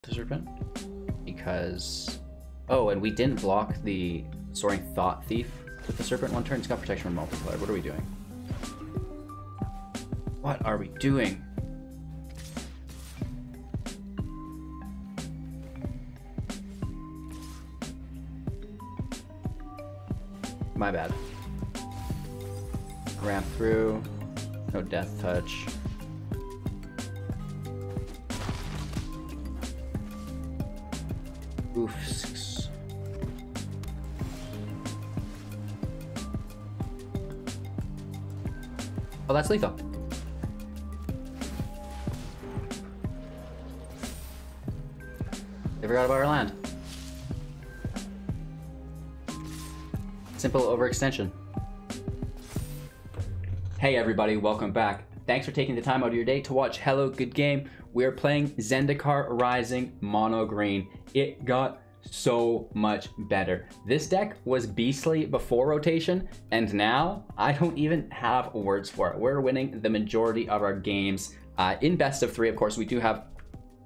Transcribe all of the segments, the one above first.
the Serpent because... Oh, and we didn't block the Soaring Thought Thief with the Serpent one turn. It's got protection from multiplier. What are we doing? What are we doing? My bad. Ramp through. No death touch. Oofs. Oh, that's lethal. They forgot about our land. Simple overextension. Hey everybody, welcome back. Thanks for taking the time out of your day to watch Hello Good Game. We're playing Zendikar Rising Mono Green. It got so much better. This deck was beastly before rotation, and now I don't even have words for it. We're winning the majority of our games in best of 3. Of course, we do have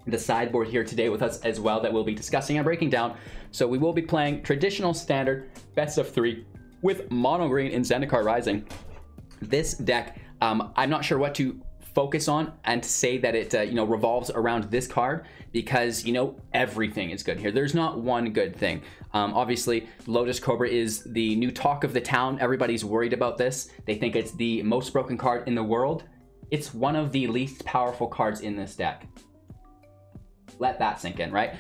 the sideboard here today with us as well that we'll be discussing and breaking down. So we will be playing traditional standard best of 3 with mono green in Zendikar Rising. This deck, I'm not sure what to focus on and to say that it revolves around this card, because everything is good here. There's not one good thing. Obviously Lotus Cobra is the new talk of the town. Everybody's worried about this. They think it's the most broken card in the world. It's one of the least powerful cards in this deck. Let that sink in, right?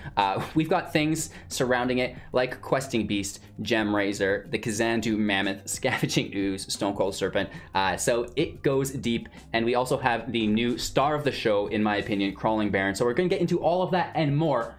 We've got things surrounding it like Questing Beast, Gemrazer, the Kazandu Mammoth, Scavenging Ooze, Stonecoil Serpent. So it goes deep. And we also have the new star of the show, in my opinion, Crawling Barrens. So we're going to get into all of that and more.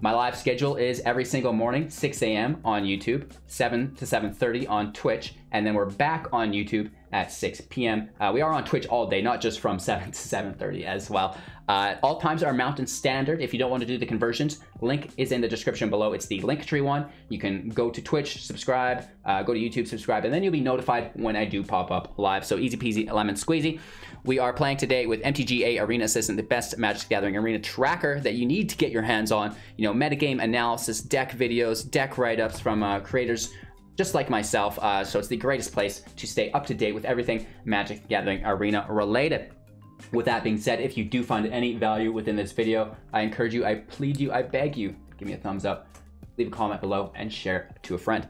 My live schedule is every single morning, 6 a.m. on YouTube, 7 to 7:30 on Twitch, and then we're back on YouTube at 6 p.m. We are on Twitch all day, not just from 7 to 7:30 as well. All times are Mountain Standard. If you don't want to do the conversions, link is in the description below. It's the Linktree one. You can go to Twitch, subscribe, go to YouTube, subscribe, and then you'll be notified when I do pop up live. So easy peasy, lemon squeezy. We are playing today with MTGA Arena Assistant, the best Magic the Gathering arena tracker that you need to get your hands on. Metagame analysis, deck videos, deck write-ups from creators just like myself. So it's the greatest place to stay up to date with everything Magic the Gathering arena related. With that being said, if you do find any value within this video, I encourage you, I plead you, I beg you, give me a thumbs up, leave a comment below, and share to a friend.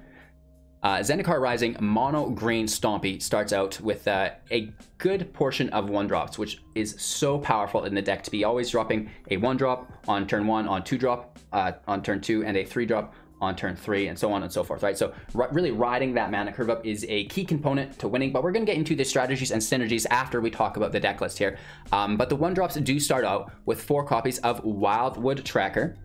Zendikar Rising Mono Green Stompy starts out with a good portion of 1-drops, which is so powerful in the deck to be always dropping a 1-drop on turn 1, on 2-drop on turn 2, and a 3-drop on turn 3, and so on and so forth, right? So really riding that mana curve up is a key component to winning, but we're going to get into the strategies and synergies after we talk about the deck list here. But the 1-drops do start out with 4 copies of Wildwood Tracker.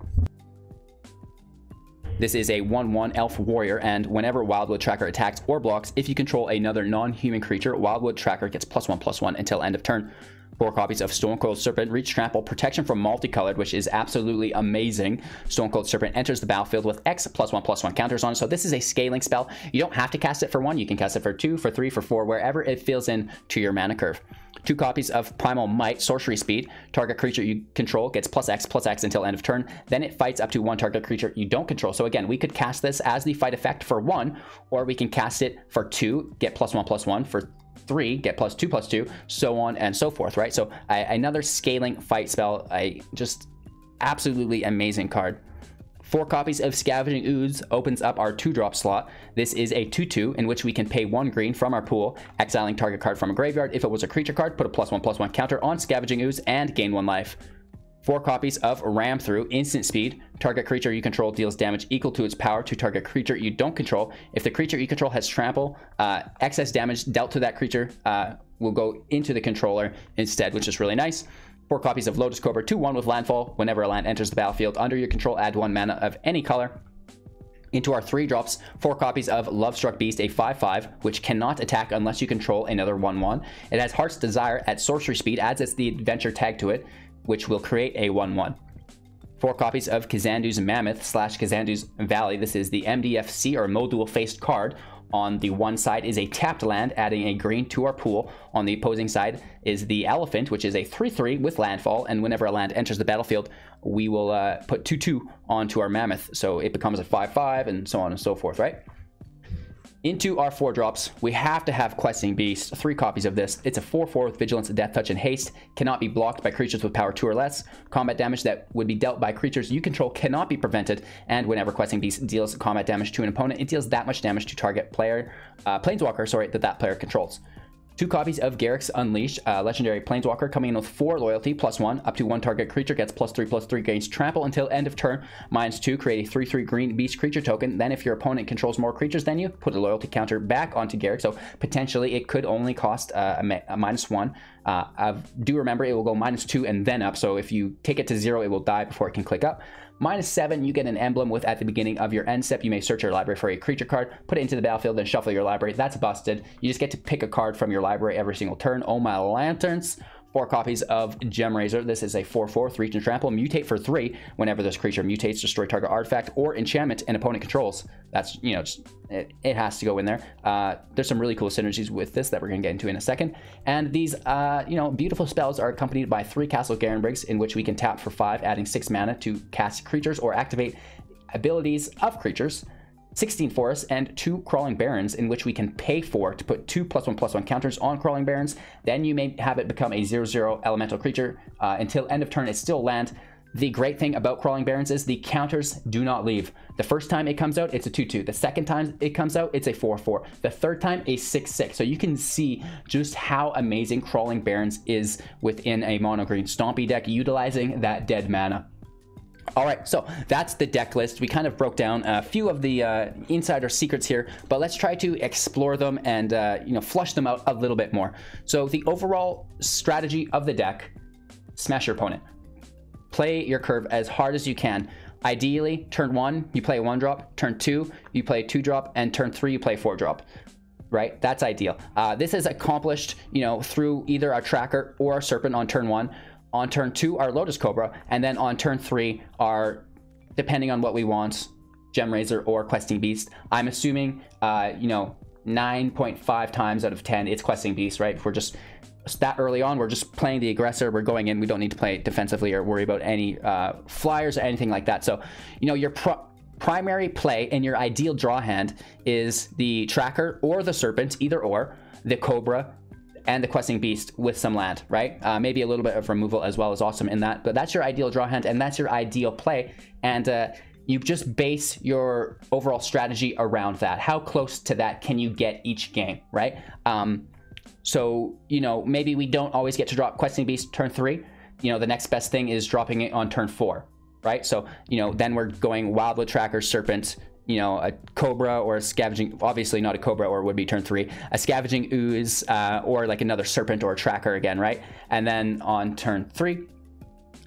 This is a 1/1 elf warrior, and whenever Wildwood Tracker attacks or blocks, if you control another non-human creature, Wildwood Tracker gets +1/+1 until end of turn. 4 copies of Stonecoil Serpent, reach trample, protection from multicolored, which is absolutely amazing. Stonecoil Serpent enters the battlefield with X +1/+1 counters on it. So this is a scaling spell. You don't have to cast it for 1. You can cast it for 2, for 3, for 4, wherever it fills in to your mana curve. 2 copies of Primal Might, sorcery speed. Target creature you control gets +X until end of turn. Then it fights up to 1 target creature you don't control. So again, we could cast this as the fight effect for 1, or we can cast it for 2, get +1/+1, for 3, get +2/+2, so on and so forth, right? So another scaling fight spell, just absolutely amazing card. 4 copies of Scavenging Ooze opens up our 2-drop slot. This is a 2/2 in which we can pay 1 green from our pool, exiling target card from a graveyard. If it was a creature card, put a +1/+1 counter on Scavenging Ooze and gain 1 life. 4 copies of Ram Through, instant speed. Target creature you control deals damage equal to its power to target creature you don't control. If the creature you control has trample, excess damage dealt to that creature will go into the controller instead, which is really nice. 4 copies of Lotus Cobra, 2/1 with landfall. Whenever a land enters the battlefield under your control, add 1 mana of any color. Into our 3-drops, 4 copies of Lovestruck Beast, a 5/5, which cannot attack unless you control another 1/1. It has Heart's Desire at sorcery speed, adds the adventure tag to it, which will create a 1/1. 4 copies of Kazandu's Mammoth / Kazandu's Valley. This is the MDFC or module faced card. On the one side is a tapped land, adding a green to our pool. On the opposing side is the Elephant, which is a 3/3 with landfall, and whenever a land enters the battlefield we will put 2/2 onto our Mammoth, so it becomes a 5/5 and so on and so forth, right? Into our 4-drops, we have to have Questing Beast, 3 copies of this. It's a 4/4 with Vigilance, Death Touch, and Haste. Cannot be blocked by creatures with power 2 or less. Combat damage that would be dealt by creatures you control cannot be prevented. And whenever Questing Beast deals combat damage to an opponent, it deals that much damage to target player, planeswalker, sorry, that player controls. 2 copies of Garruk's Unleashed, legendary planeswalker, coming in with 4 loyalty, +1, up to 1 target creature gets +3/+3, gains trample until end of turn, -2, create a 3/3 green beast creature token. Then if your opponent controls more creatures than you, put a loyalty counter back onto Garruk, so potentially it could only cost a -1. Do remember it will go -2 and then up, so if you take it to 0, it will die before it can click up. -7, you get an emblem with at the beginning of your end step. You may search your library for a creature card, put it into the battlefield, then shuffle your library. That's busted. You just get to pick a card from your library every single turn. Oh my lanterns. 4 copies of Gemrazer. This is a 4/4 with reach and trample. Mutate for 3. Whenever this creature mutates, destroy target artifact or enchantment an opponent controls. That's, you know, it has to go in there. There's some really cool synergies with this that we're going to get into in a second. And these, you know, beautiful spells are accompanied by 3 Castle Garenbrigs, in which we can tap for 5, adding 6 mana to cast creatures or activate abilities of creatures. 16 forests and 2 Crawling Barrens, in which we can pay for to put 2 +1/+1 counters on Crawling Barrens. Then you may have it become a 0/0 elemental creature. Until end of turn, it's still land. The great thing about Crawling Barrens is the counters do not leave. The first time it comes out, it's a 2/2. The second time it comes out, it's a 4/4. The third time, a 6/6. So you can see just how amazing Crawling Barrens is within a mono green Stompy deck, utilizing that dead mana. All right, so that's the deck list. We kind of broke down a few of the insider secrets here, but let's try to explore them and you know, flush them out a little bit more. So the overall strategy of the deck: smash your opponent. Play your curve as hard as you can. Ideally, turn 1, you play a 1-drop. Turn 2, you play a 2-drop, and turn 3, you play a 4-drop. Right? That's ideal. This is accomplished, you know, through either our Tracker or our Serpent on turn 1. On turn 2, our Lotus Cobra, and then on turn 3, our, depending on what we want, Gemrazer or Questing Beast. I'm assuming, you know, 9.5 times out of 10, it's Questing Beast, right? If we're just that early on, we're just playing the aggressor, we're going in, we don't need to play defensively or worry about any flyers or anything like that. So, you know, your primary play in your ideal draw hand is the Tracker or the Serpent, either or, the Cobra, and the Questing Beast with some land, right? Maybe a little bit of removal as well is awesome in that, but that's your ideal draw hand and that's your ideal play. And you just base your overall strategy around that. How close to that can you get each game, right? So, you know, maybe we don't always get to drop Questing Beast turn 3. You know, the next best thing is dropping it on turn 4, right? So, you know, then we're going Wildwood Tracker, Serpent, you know, a Cobra or a Scavenging, obviously not a Cobra or would be turn 3, a Scavenging Ooze, or like another Serpent or a Tracker again, right? And then on turn 3, you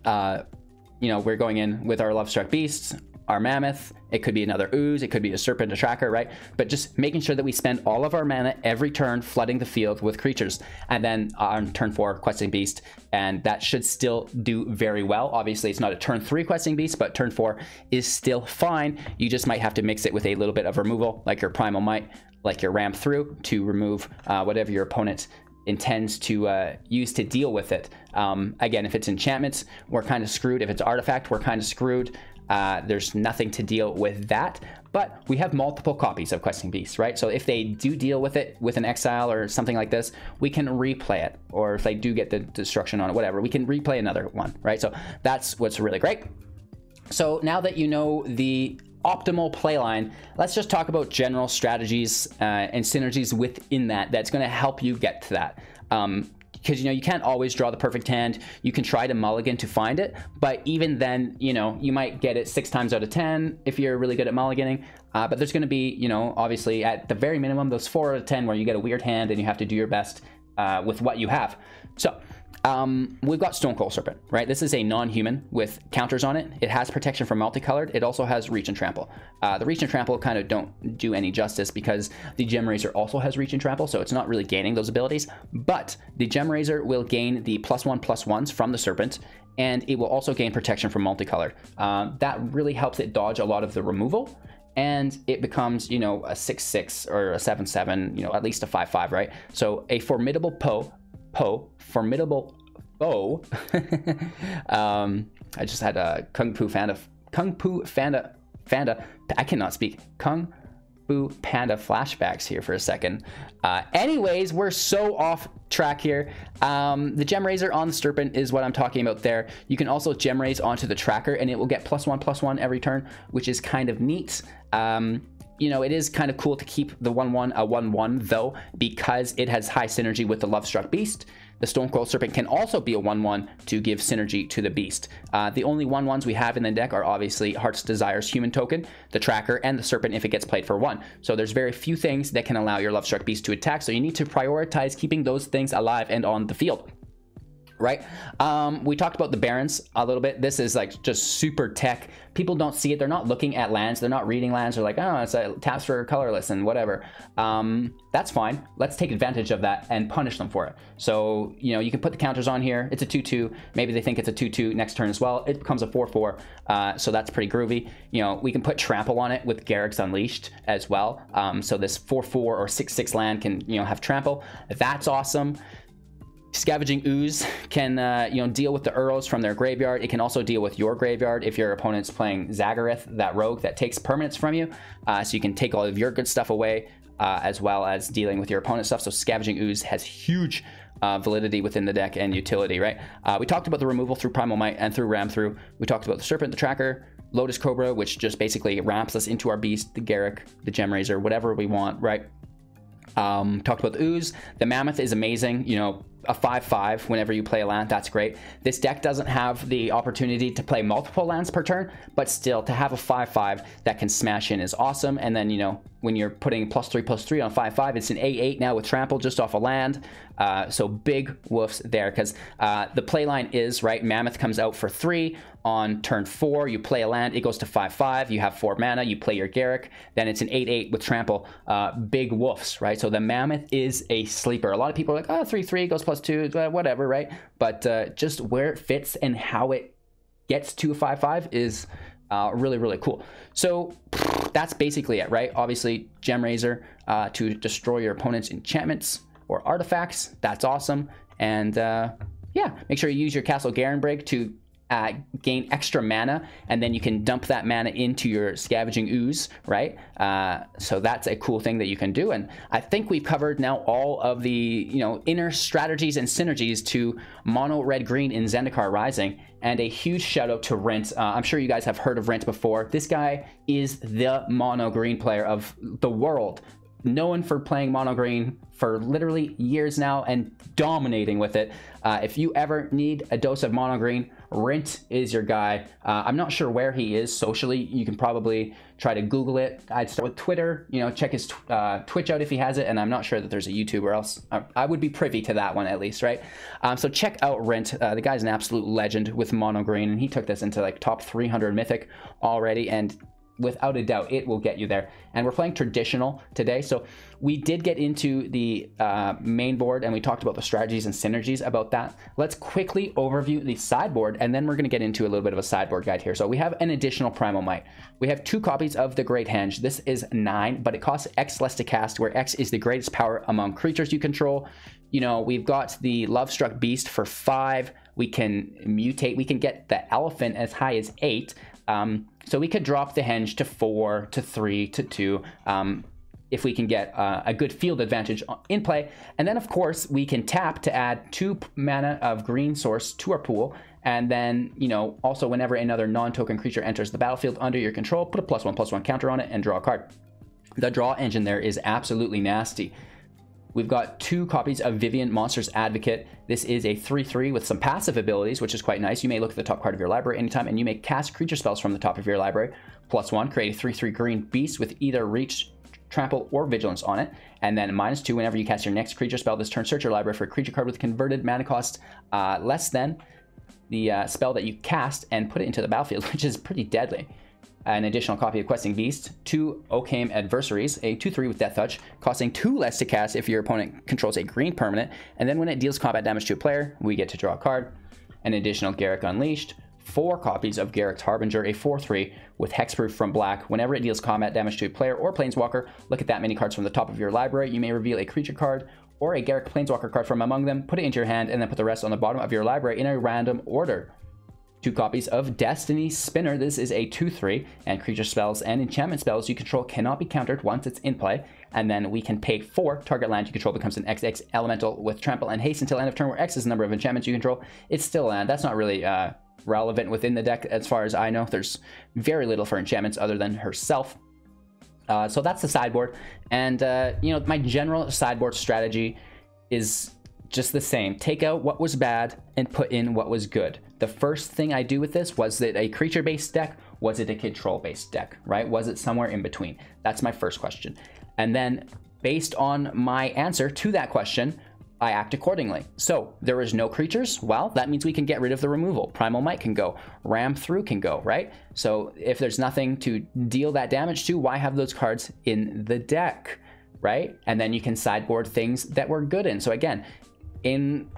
know, we're going in with our Lovestruck Beasts, our Mammoth. It could be another Ooze, it could be a Serpent, a Tracker, right? But just making sure that we spend all of our mana every turn flooding the field with creatures. And then on turn 4, Questing Beast, and that should still do very well. Obviously, it's not a turn 3 Questing Beast, but turn 4 is still fine. You just might have to mix it with a little bit of removal, like your Primal Might, like your Ram Through, to remove whatever your opponent intends to use to deal with it. Again, if it's enchantments, we're kind of screwed. If it's artifact, we're kind of screwed. There's nothing to deal with that, but we have multiple copies of Questing Beast, right? So if they do deal with it with an exile or something like this, we can replay it. Or if they do get the destruction on it, whatever, we can replay another one, right? So that's what's really great. So now that you know the optimal playline, let's just talk about general strategies and synergies within that that's going to help you get to that. Because, you know, you can't always draw the perfect hand. You can try to mulligan to find it, but even then, you know, you might get it 6 times out of 10 if you're really good at mulliganing. But there's going to be, you know, obviously at the very minimum, those 4 out of 10 where you get a weird hand and you have to do your best with what you have. So we've got Stonecoil Serpent, right? This is a non-human with counters on it. It has protection from multicolored. It also has reach and trample. The reach and trample kind of don't do any justice because the Gemrazer also has reach and trample, so it's not really gaining those abilities. But the Gemrazer will gain the +1/+1s from the Serpent, and it will also gain protection from multicolored. That really helps it dodge a lot of the removal, and it becomes, you know, a 6/6 or a 7/7, you know, at least a 5/5, right? So a formidable formidable foe I just had a Kung Fu Panda. I cannot speak. Kung Fu Panda flashbacks here for a second. Anyways, we're so off track here. The Gemrazer on the Serpent is what I'm talking about there. You can also Gemraze onto the tracker and it will get +1/+1 every turn, which is kind of neat. You know, it is kind of cool to keep the 1/1 a 1/1 though, because it has high synergy with the Lovestruck Beast. The Stonecoil Serpent can also be a 1/1 to give synergy to the beast. The only 1/1s we have in the deck are obviously Heart's Desire's Human Token, the Tracker, and the Serpent if it gets played for 1. So there's very few things that can allow your Lovestruck Beast to attack, so you need to prioritize keeping those things alive and on the field. Right? We talked about the Barrens a little bit. This is like just super tech. People don't see it. They're not looking at lands. They're not reading lands. They're like, oh, it's a taps for colorless and whatever. That's fine. Let's take advantage of that and punish them for it. So, you know, you can put the counters on here. It's a 2/2. Maybe they think it's a 2/2 next turn as well. It becomes a 4/4. So that's pretty groovy. You know, we can put Trample on it with Garruk's Unleashed as well. So this 4/4 or 6/6 land can, you know, have Trample. That's awesome. Scavenging Ooze can, you know, deal with the Uros from their graveyard. It can also deal with your graveyard if your opponent's playing Zagareth, that rogue that takes permanents from you. So you can take all of your good stuff away, as well as dealing with your opponent's stuff. So Scavenging Ooze has huge validity within the deck and utility, right? We talked about the removal through Primal Might and through Ram Through. We talked about the Serpent, the Tracker, Lotus Cobra, which just basically ramps us into our beast, the Garruk, the Gemrazer, whatever we want, right? Talked about the Ooze. The Mammoth is amazing, you know, a 5/5 whenever you play a land, that's great. This deck doesn't have the opportunity to play multiple lands per turn, but still to have a 5/5 that can smash in is awesome. And then, you know, when you're putting +3/+3 on 5/5, it's an 8/8 now with Trample just off a land. So big woofs there, because the play line is, right, Mammoth comes out for 3 on turn 4, you play a land, it goes to 5/5, you have 4 mana, you play your Garruk, then it's an 8/8 with Trample. Big woofs, right? So the Mammoth is a sleeper. A lot of people are like, oh, 3/3 goes +2, whatever, right? But just where it fits and how it gets to 5/5 is really, really cool. So that's basically it, right? Obviously, Gemrazer to destroy your opponent's enchantments or artifacts. That's awesome. And yeah, make sure you use your Castle Garenbrig to gain extra mana, and then you can dump that mana into your Scavenging Ooze, right? So that's a cool thing that you can do. And I think we've covered now all of the, you know, inner strategies and synergies to mono red green in Zendikar Rising. And a huge shout out to Rent. I'm sure you guys have heard of Rent before. This guy is the mono green player of the world, known for playing mono green for literally years now and dominating with it. If you ever need a dose of mono green, Rent is your guy. I'm not sure where he is socially. You can probably try to Google it. I'd start with Twitter, you know, check his Twitch out if he has it, and I'm not sure that there's a YouTube, or else I would be privy to that one at least, right? So check out Rent. The guy's an absolute legend with mono green, and he took this into like top 300 Mythic already, and without a doubt, it will get you there. And we're playing traditional today, so we did get into the main board, and we talked about the strategies and synergies about that. Let's quickly overview the sideboard, and then we're going to get into a little bit of a sideboard guide here. So we have an additional Primal Might. We have 2 copies of the Great Henge. This is 9, but it costs X less to cast, where X is the greatest power among creatures you control. You know, we've got the Lovestruck Beast for 5. We can mutate. We can get the Elephant as high as 8. So we could drop the Henge to 4, to 3, to 2, if we can get a good field advantage in play. And then, of course, we can tap to add 2 mana of green source to our pool. And then, you know, also whenever another non-token creature enters the battlefield under your control, put a +1/+1 counter on it and draw a card. The draw engine there is absolutely nasty. We've got 2 copies of Vivien Monster's Advocate. This is a 3/3 with some passive abilities, which is quite nice. You may look at the top card of your library anytime, and you may cast creature spells from the top of your library. +1, create a 3/3 green beast with either Reach, Trample, or Vigilance on it. And then -2, whenever you cast your next creature spell this turn, search your library for a creature card with converted mana cost less than the spell that you cast and put it into the battlefield, which is pretty deadly. An additional copy of Questing Beast, 2 Occam Adversaries, a 2/3 with Death Touch, costing 2 less to cast if your opponent controls a green permanent, and then when it deals combat damage to a player, we get to draw a card. An additional Garruk Unleashed, 4 copies of Garruk's Harbinger, a 4/3 with Hexproof from black. Whenever it deals combat damage to a player or planeswalker, look at that many cards from the top of your library. You may reveal a creature card or a Garruk planeswalker card from among them, put it into your hand, and then put the rest on the bottom of your library in a random order. 2 copies of Destiny Spinner. This is a 2/3, and creature spells and enchantment spells you control cannot be countered once it's in play. And then we can pay 4. Target land you control becomes an XX elemental with trample and haste until end of turn, where X is the number of enchantments you control. It's still land. That's not really relevant within the deck as far as I know. There's very little for enchantments other than herself. So that's the sideboard. And, you know, my general sideboard strategy is just the same. Take out what was bad and put in what was good. The first thing I do with this, was it a creature-based deck? Was it a control-based deck, right? Was it somewhere in between? That's my first question. And then based on my answer to that question, I act accordingly. So there is no creatures. Well, that means we can get rid of the removal. Primal Might can go. Ram Through can go, right? So if there's nothing to deal that damage to, why have those cards in the deck, right? And then you can sideboard things that we're good in. So again, in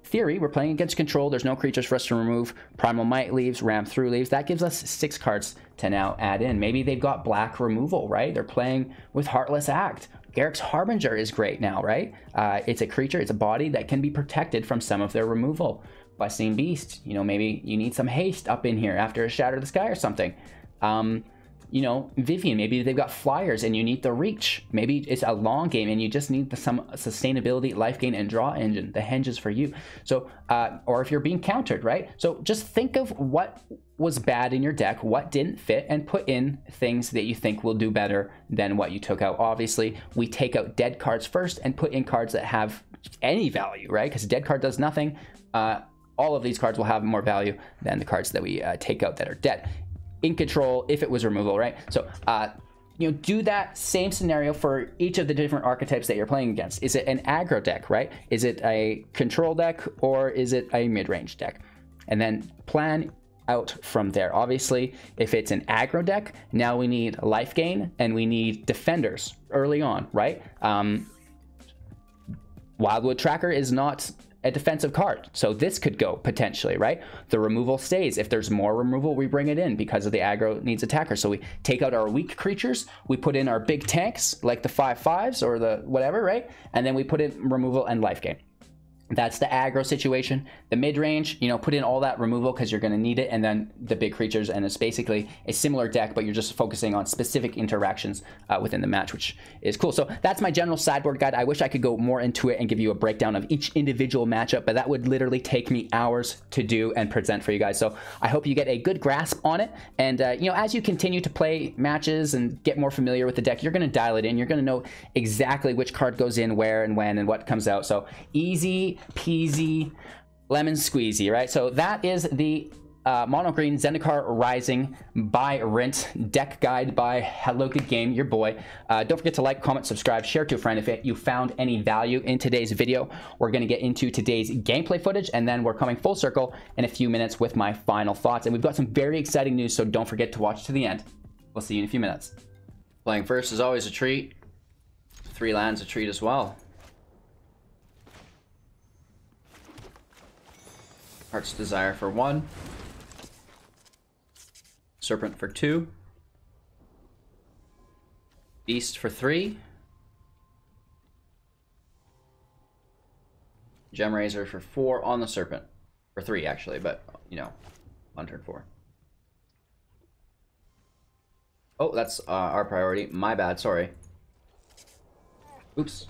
theory, we're playing against control. There's no creatures for us to remove. Primal Might leaves, Ram Through leaves. That gives us 6 cards to now add in. Maybe they've got black removal, right? They're playing with Heartless Act. Garruk's Harbinger is great now, right? It's a creature, it's a body that can be protected from some of their removal. Busting Beast, you know, maybe you need some haste up in here after a Shatter the Sky or something. You know, Vivian, maybe they've got flyers and you need the reach. Maybe it's a long game and you just need some sustainability, life gain, and draw engine. The henge is for you. So, or if you're being countered, right? So just think of what was bad in your deck, what didn't fit, and put in things that you think will do better than what you took out. Obviously, we take out dead cards first and put in cards that have any value, right? Because a dead card does nothing. All of these cards will have more value than the cards that we take out that are dead. In control, if it was removal, right? So, you know, do that same scenario for each of the different archetypes that you're playing against. Is it an aggro deck, right? Is it a control deck, or is it a mid-range deck? And then plan out from there. Obviously, if it's an aggro deck, now we need life gain and we need defenders early on, right? Wildwood Tracker is not a defensive card, so this could go potentially, right? The removal stays. If there's more removal, we bring it in because of the aggro needs attacker. So we take out our weak creatures, we put in our big tanks like the 5/5s or the whatever, right? And then we put in removal and life gain. That's the aggro situation. The mid-range, you know, put in all that removal because you're going to need it, and then the big creatures, and it's basically a similar deck, but you're just focusing on specific interactions within the match, which is cool. So that's my general sideboard guide. I wish I could go more into it and give you a breakdown of each individual matchup, but that would literally take me hours to do and present for you guys. So I hope you get a good grasp on it, and you know, as you continue to play matches and get more familiar with the deck, you're going to dial it in. You're going to know exactly which card goes in where and when and what comes out. So easy peasy lemon squeezy, right? So that is the mono green Zendikar Rising by Rint deck guide by Hello Good Game, your boy. Don't forget to like, comment, subscribe, share to a friend if you found any value in today's video. We're going to get into today's gameplay footage, and then we're coming full circle in a few minutes with my final thoughts. And we've got some very exciting news, so don't forget to watch to the end. We'll see you in a few minutes. Playing first is always a treat. 3 lands a treat as well. Heart's Desire for 1. Serpent for 2. Beast for 3. Gemrazer for 4 on the Serpent. For 3, actually, but, you know, on turn 4. Oh, that's our priority. My bad, sorry. Oops.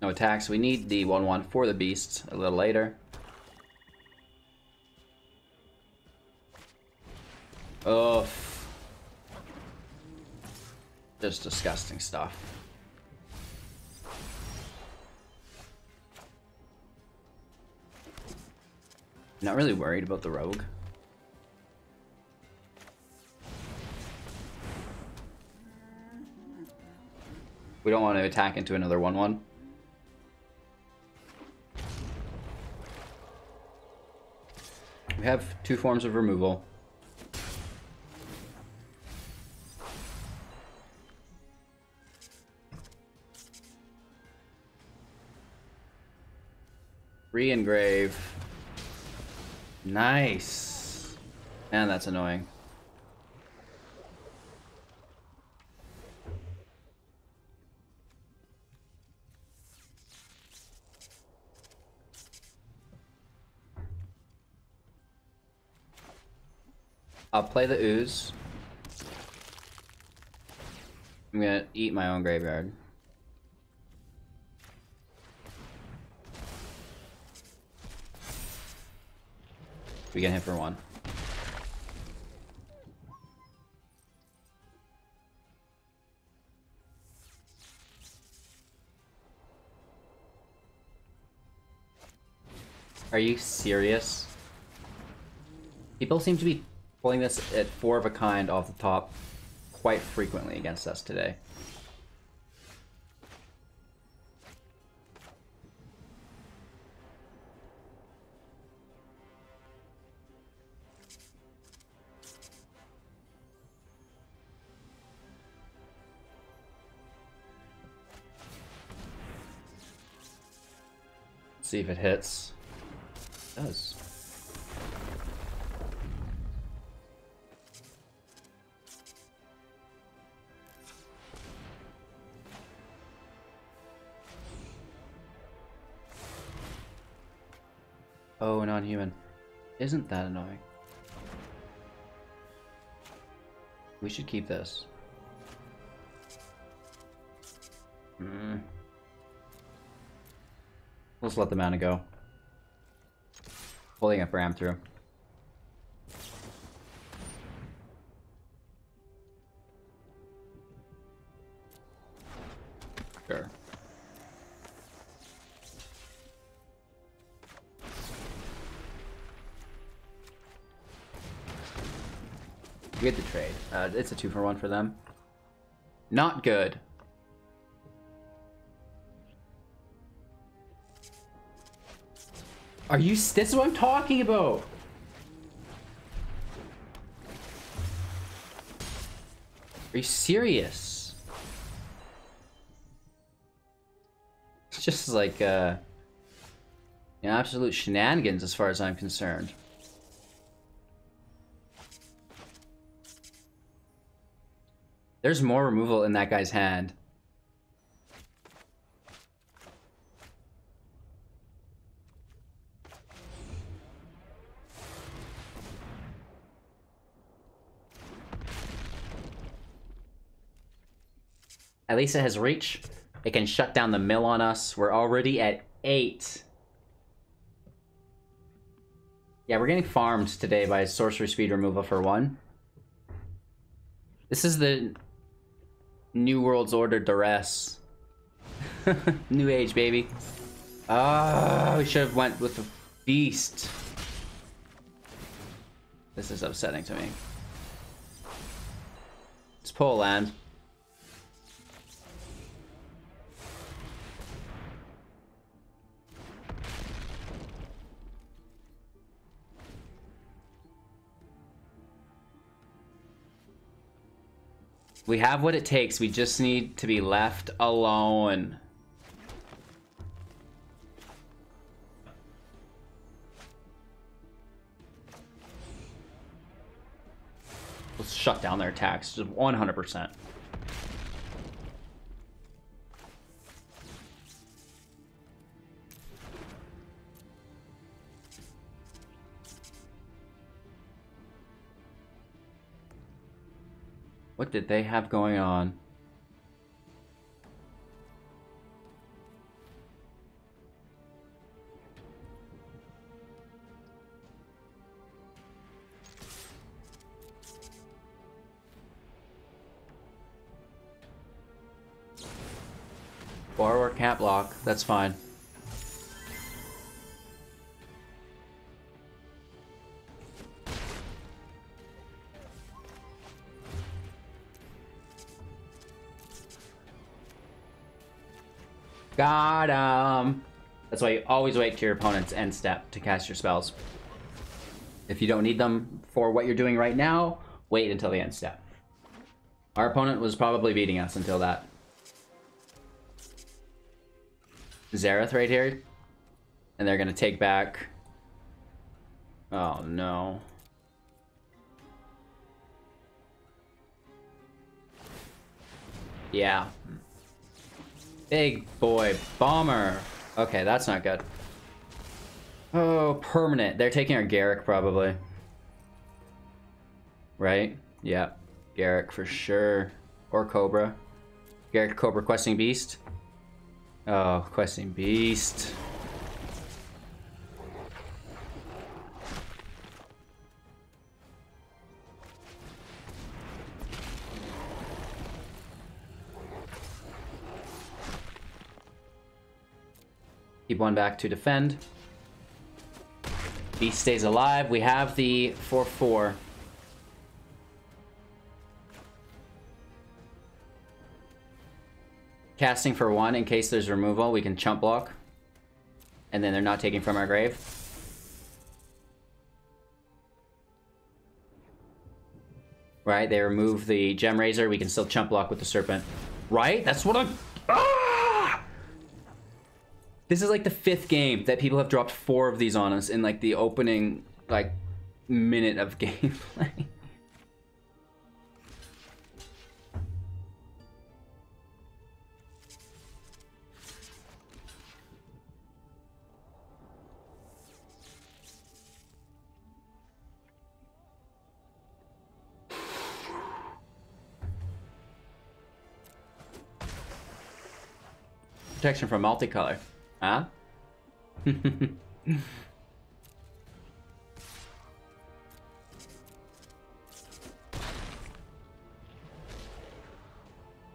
No attacks. We need the 1/1 for the beasts a little later. Oh, just disgusting stuff. Not really worried about the rogue. We don't want to attack into another 1/1. We have 2 forms of removal. Re-engrave. Nice. Man, that's annoying. I'll play the ooze. I'm gonna eat my own graveyard. We get hit for 1. Are you serious? People seem to be pulling this at 4 of a kind off the top quite frequently against us today. See if it hits. It does. Oh, non-human. Isn't that annoying? We should keep this. Let's let the mana go. Pulling a Bram through. Sure. We get the trade. It's a 2-for-1 for them. Not good. Are you? This is what I'm talking about. Are you serious? It's just like absolute shenanigans as far as I'm concerned. There's more removal in that guy's hand. At least it has reach. It can shut down the mill on us. We're already at 8. Yeah, we're getting farmed today by sorcery speed removal for 1. This is the New World's Order duress. New age, baby. Ah, we should have went with the beast. This is upsetting to me. Let's pull a land. We have what it takes. We just need to be left alone. Let's shut down their attacks. Just 100%. What did they have going on? Borrower can't block. That's fine. Got him! That's why you always wait to your opponent's end step to cast your spells. If you don't need them for what you're doing right now, wait until the end step. Our opponent was probably beating us until that. Zareth right here. And they're gonna take back... Oh no. Yeah. Big boy bomber. Okay, that's not good. Oh, permanent. They're taking our Garruk probably. Right? Yeah. Garruk for sure. Or Cobra. Garruk, Cobra, Questing Beast. Oh, Questing Beast. Keep one back to defend. Beast stays alive. We have the 4/4. Casting for 1 in case there's removal. We can chump block. And then they're not taking from our grave. Right, they remove the Gemrazer. We can still chump block with the Serpent. Right? That's what I'm... Ah! This is like the 5th game that people have dropped 4 of these on us in like the opening like minute of gameplay. Protection from multicolor. Huh? We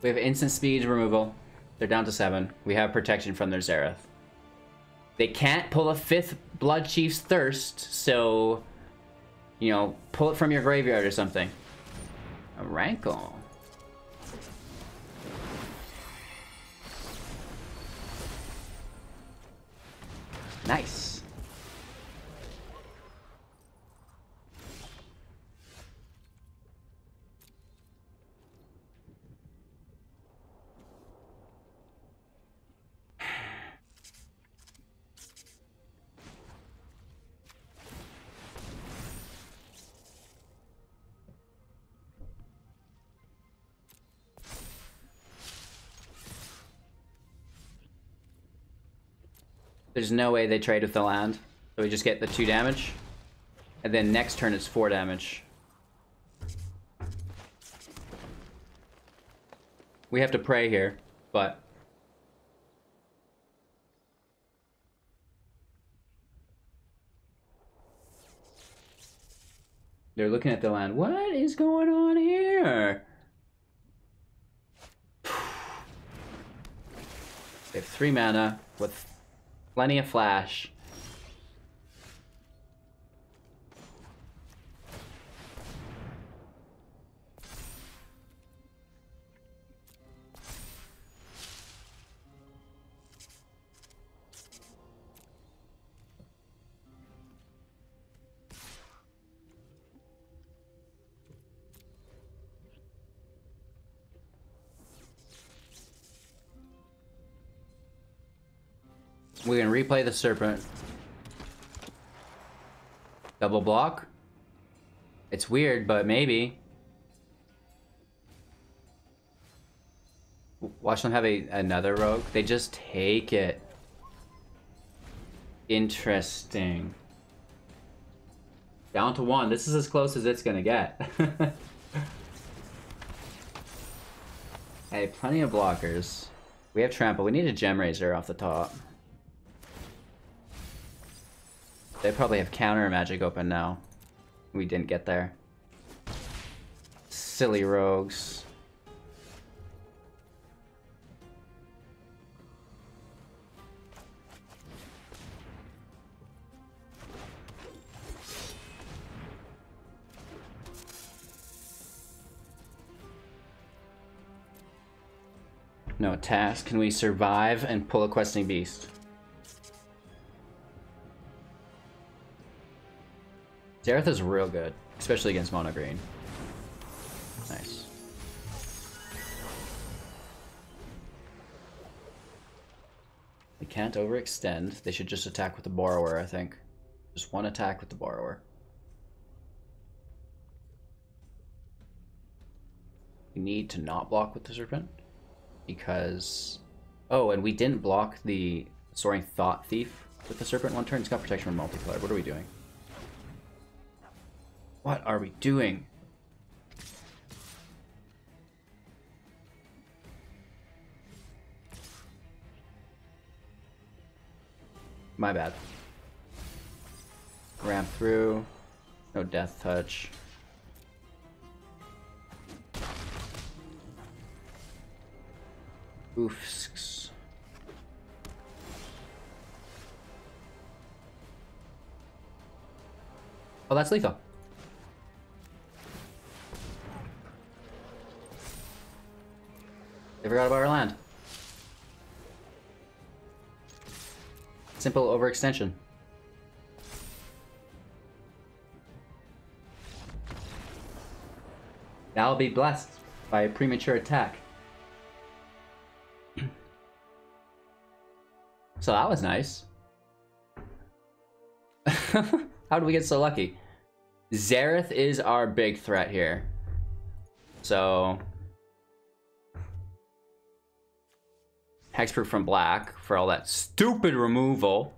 have instant speed removal. They're down to 7. We have protection from their Zerath. They can't pull a 5th Blood Chief's Thirst, so... You know, pull it from your graveyard or something. A Rankle. Nice. There's no way they trade with the land. So we just get the 2 damage. And then next turn it's 4 damage. We have to pray here, but... They're looking at the land. What is going on here? They have 3 mana with plenty of flash. We can replay the Serpent. Double block. It's weird, but maybe. Watch them have another rogue. They just take it. Interesting. Down to 1. This is as close as it's gonna get. Hey, plenty of blockers. We have trample. We need a Gemrazer off the top. They probably have counter magic open now. We didn't get there. Silly rogues. No task. Can we survive and pull a Questing Beast? Zerath is real good, especially against mono green. Nice. can't overextend. They should just attack with the Borrower, I think. Just one attack with the Borrower. We need to not block with the Serpent. Because... Oh, and we didn't block the Soaring Thought Thief with the Serpent one turn. It's got protection from multiplayer. What are we doing? What are we doing? My bad. Ramp through. No death touch. Oofs. Oh, that's lethal. They forgot about our land. Simple overextension. That'll be blessed by a premature attack. So that was nice. How did we get so lucky? Xerath is our big threat here. So... Hexproof from black for all that stupid removal.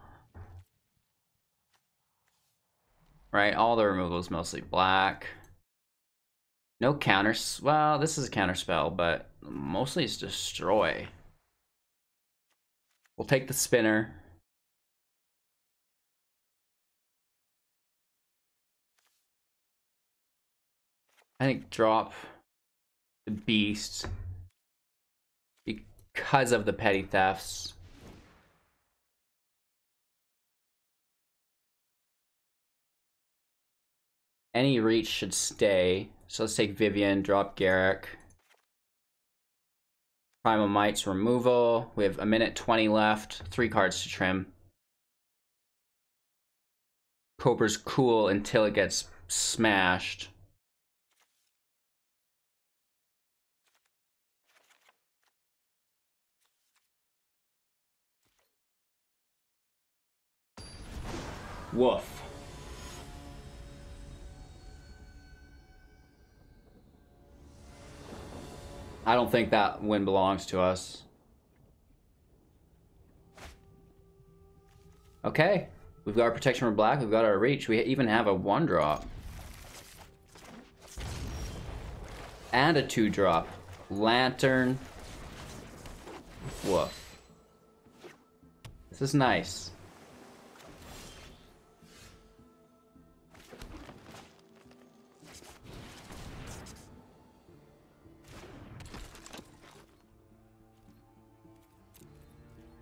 Right, all the removal is mostly black. No counters. Well, this is a counter spell, but mostly it's destroy. We'll take the spinner. I think drop the beast because of the petty thefts. Any reach should stay. So let's take Vivian, drop Garruk. Primal Might's removal. We have a minute 20 left. 3 cards to trim. Cobra's cool until it gets smashed. Woof. I don't think that win belongs to us. Okay. We've got our protection from black. We've got our reach. We even have a 1-drop. And a 2-drop. Lantern. Woof. This is nice.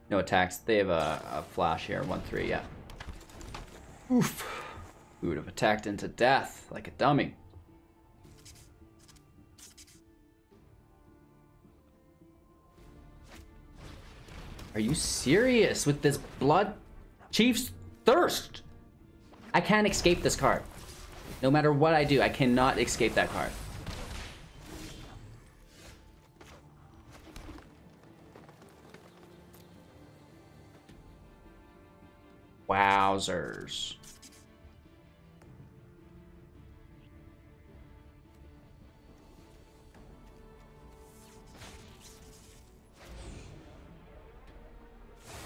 No attacks. They have a flash here. 1/3, yeah. Oof. We would have attacked into death like a dummy. Are you serious with this Blood Chief's Thirst? I can't escape this card. No matter what I do, I cannot escape that card. Wowzers.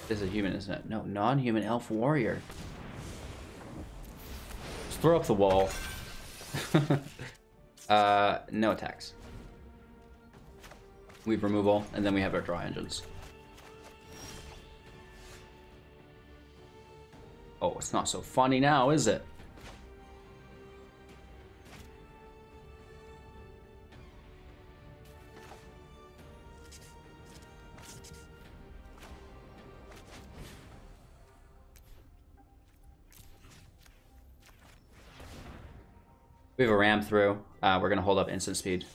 This is a human, isn't it? No, non-human elf warrior. Just throw up the wall. No attacks. We have removal, and then we have our draw engines. Oh, it's not so funny now, is it? We have a ram through. We're gonna hold up instant speed.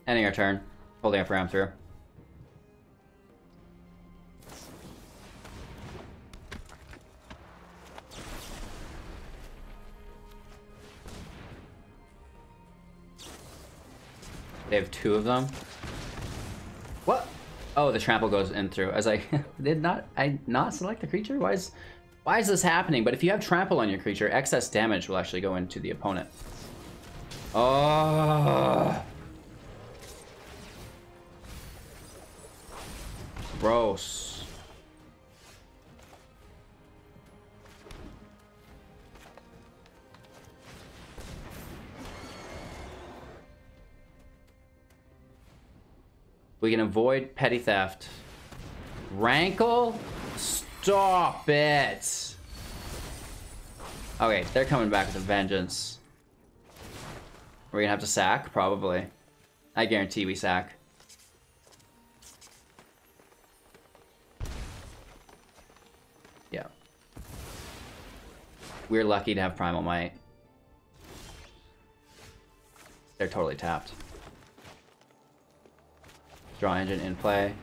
Ending our turn. Holding up ram through. They have 2 of them. What? Oh, the trample goes in through. I was like, did I not select the creature? Why is this happening? But if you have trample on your creature, excess damage will actually go into the opponent. Oh. Gross. We can avoid petty theft. Rankle? Stop it! Okay, they're coming back with a vengeance. We're gonna have to sack? Probably. I guarantee we sack. Yeah. We're lucky to have Primal Might. They're totally tapped. Draw engine in play.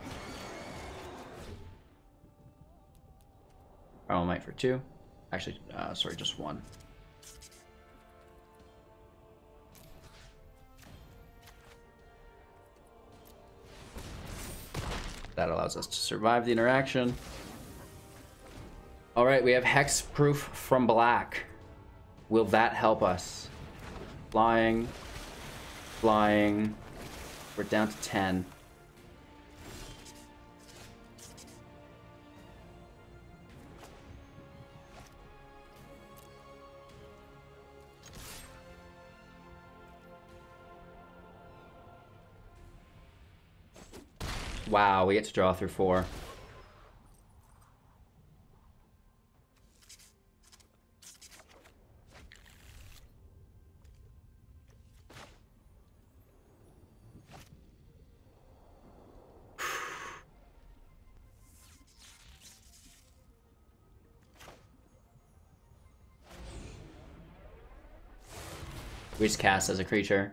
Primal Might for 2. Actually, sorry, just 1. That allows us to survive the interaction. Alright, we have Hexproof from black. Will that help us? Flying. Flying. We're down to 10. Wow, we get to draw through 4. We just cast as a creature.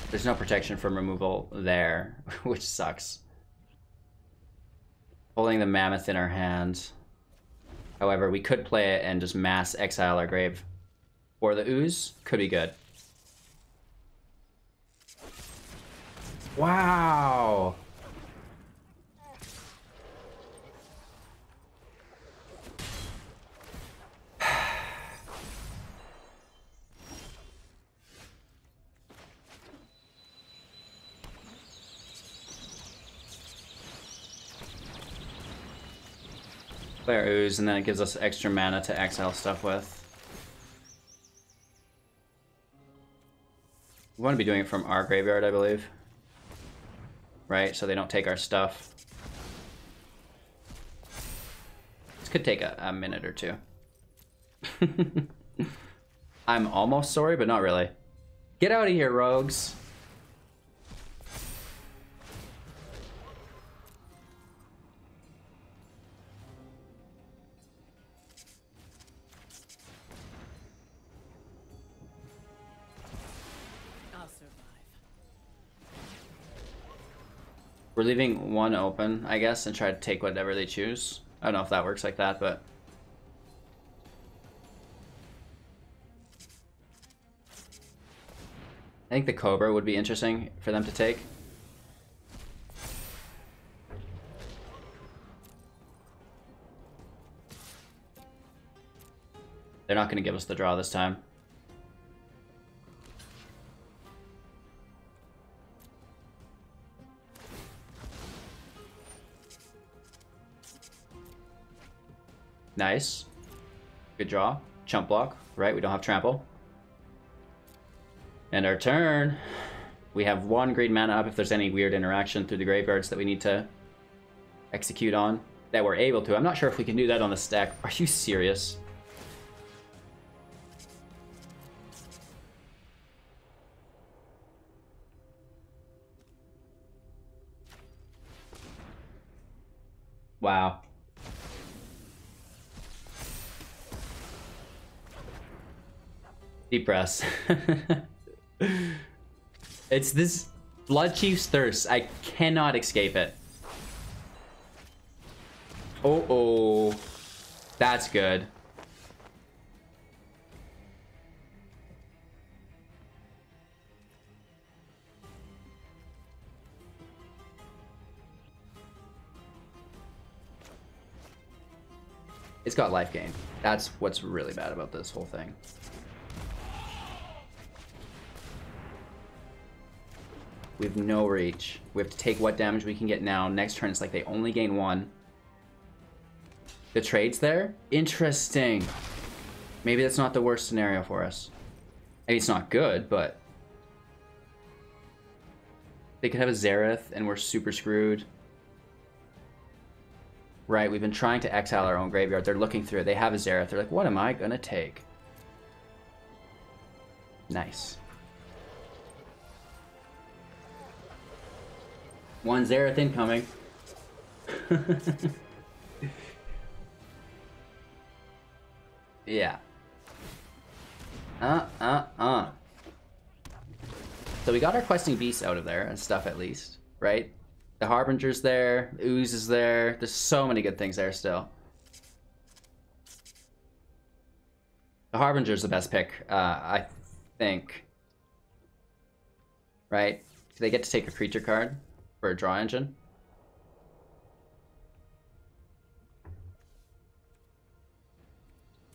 There's no protection from removal there, which sucks. Holding the Mammoth in our hand. However, we could play it and just mass exile our grave. Or the Ooze could be good. Wow! Play our Ooze, and then it gives us extra mana to exile stuff with. We want to be doing it from our graveyard, I believe. Right, so they don't take our stuff. This could take a minute or 2. I'm almost sorry, but not really. Get out of here, rogues! We're leaving 1 open, I guess, and try to take whatever they choose. I don't know if that works like that, but... I think the Cobra would be interesting for them to take. They're not going to give us the draw this time. Nice. Good draw. Chump block. Right, we don't have trample. And our turn. We have 1 green mana up if there's any weird interaction through the graveyards that we need to execute on. That we're able to. I'm not sure if we can do that on the stack. Are you serious? Wow. Deep breaths. It's this Blood Chief's Thirst. I cannot escape it. Oh. That's good. It's got life gain. That's what's really bad about this whole thing. We have no reach. We have to take what damage we can get now. Next turn, it's like they only gain 1. The trade's there? Interesting. Maybe that's not the worst scenario for us. I mean, it's not good, but... They could have a Zareth, and we're super screwed. Right, we've been trying to exile our own graveyard. They're looking through it. They have a Zareth. They're like, what am I gonna take? Nice. 1 Zareth incoming. Yeah. So we got our questing beasts out of there and stuff at least, right? The Harbinger's there, Ooze is there. There's so many good things there still. The Harbinger's the best pick, I think. Right? Do they get to take a creature card for a draw engine?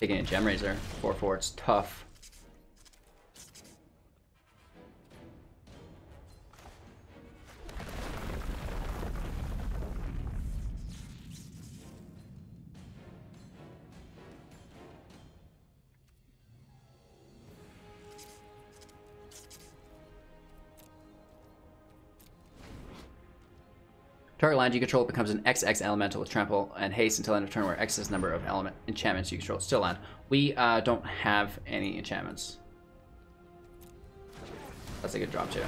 Taking a Gemrazer, 4/4, it's tough. Target land you control becomes an XX elemental with trample and haste until end of turn, where X is the number of element enchantments you control. Still land. We don't have any enchantments. That's a good drop too.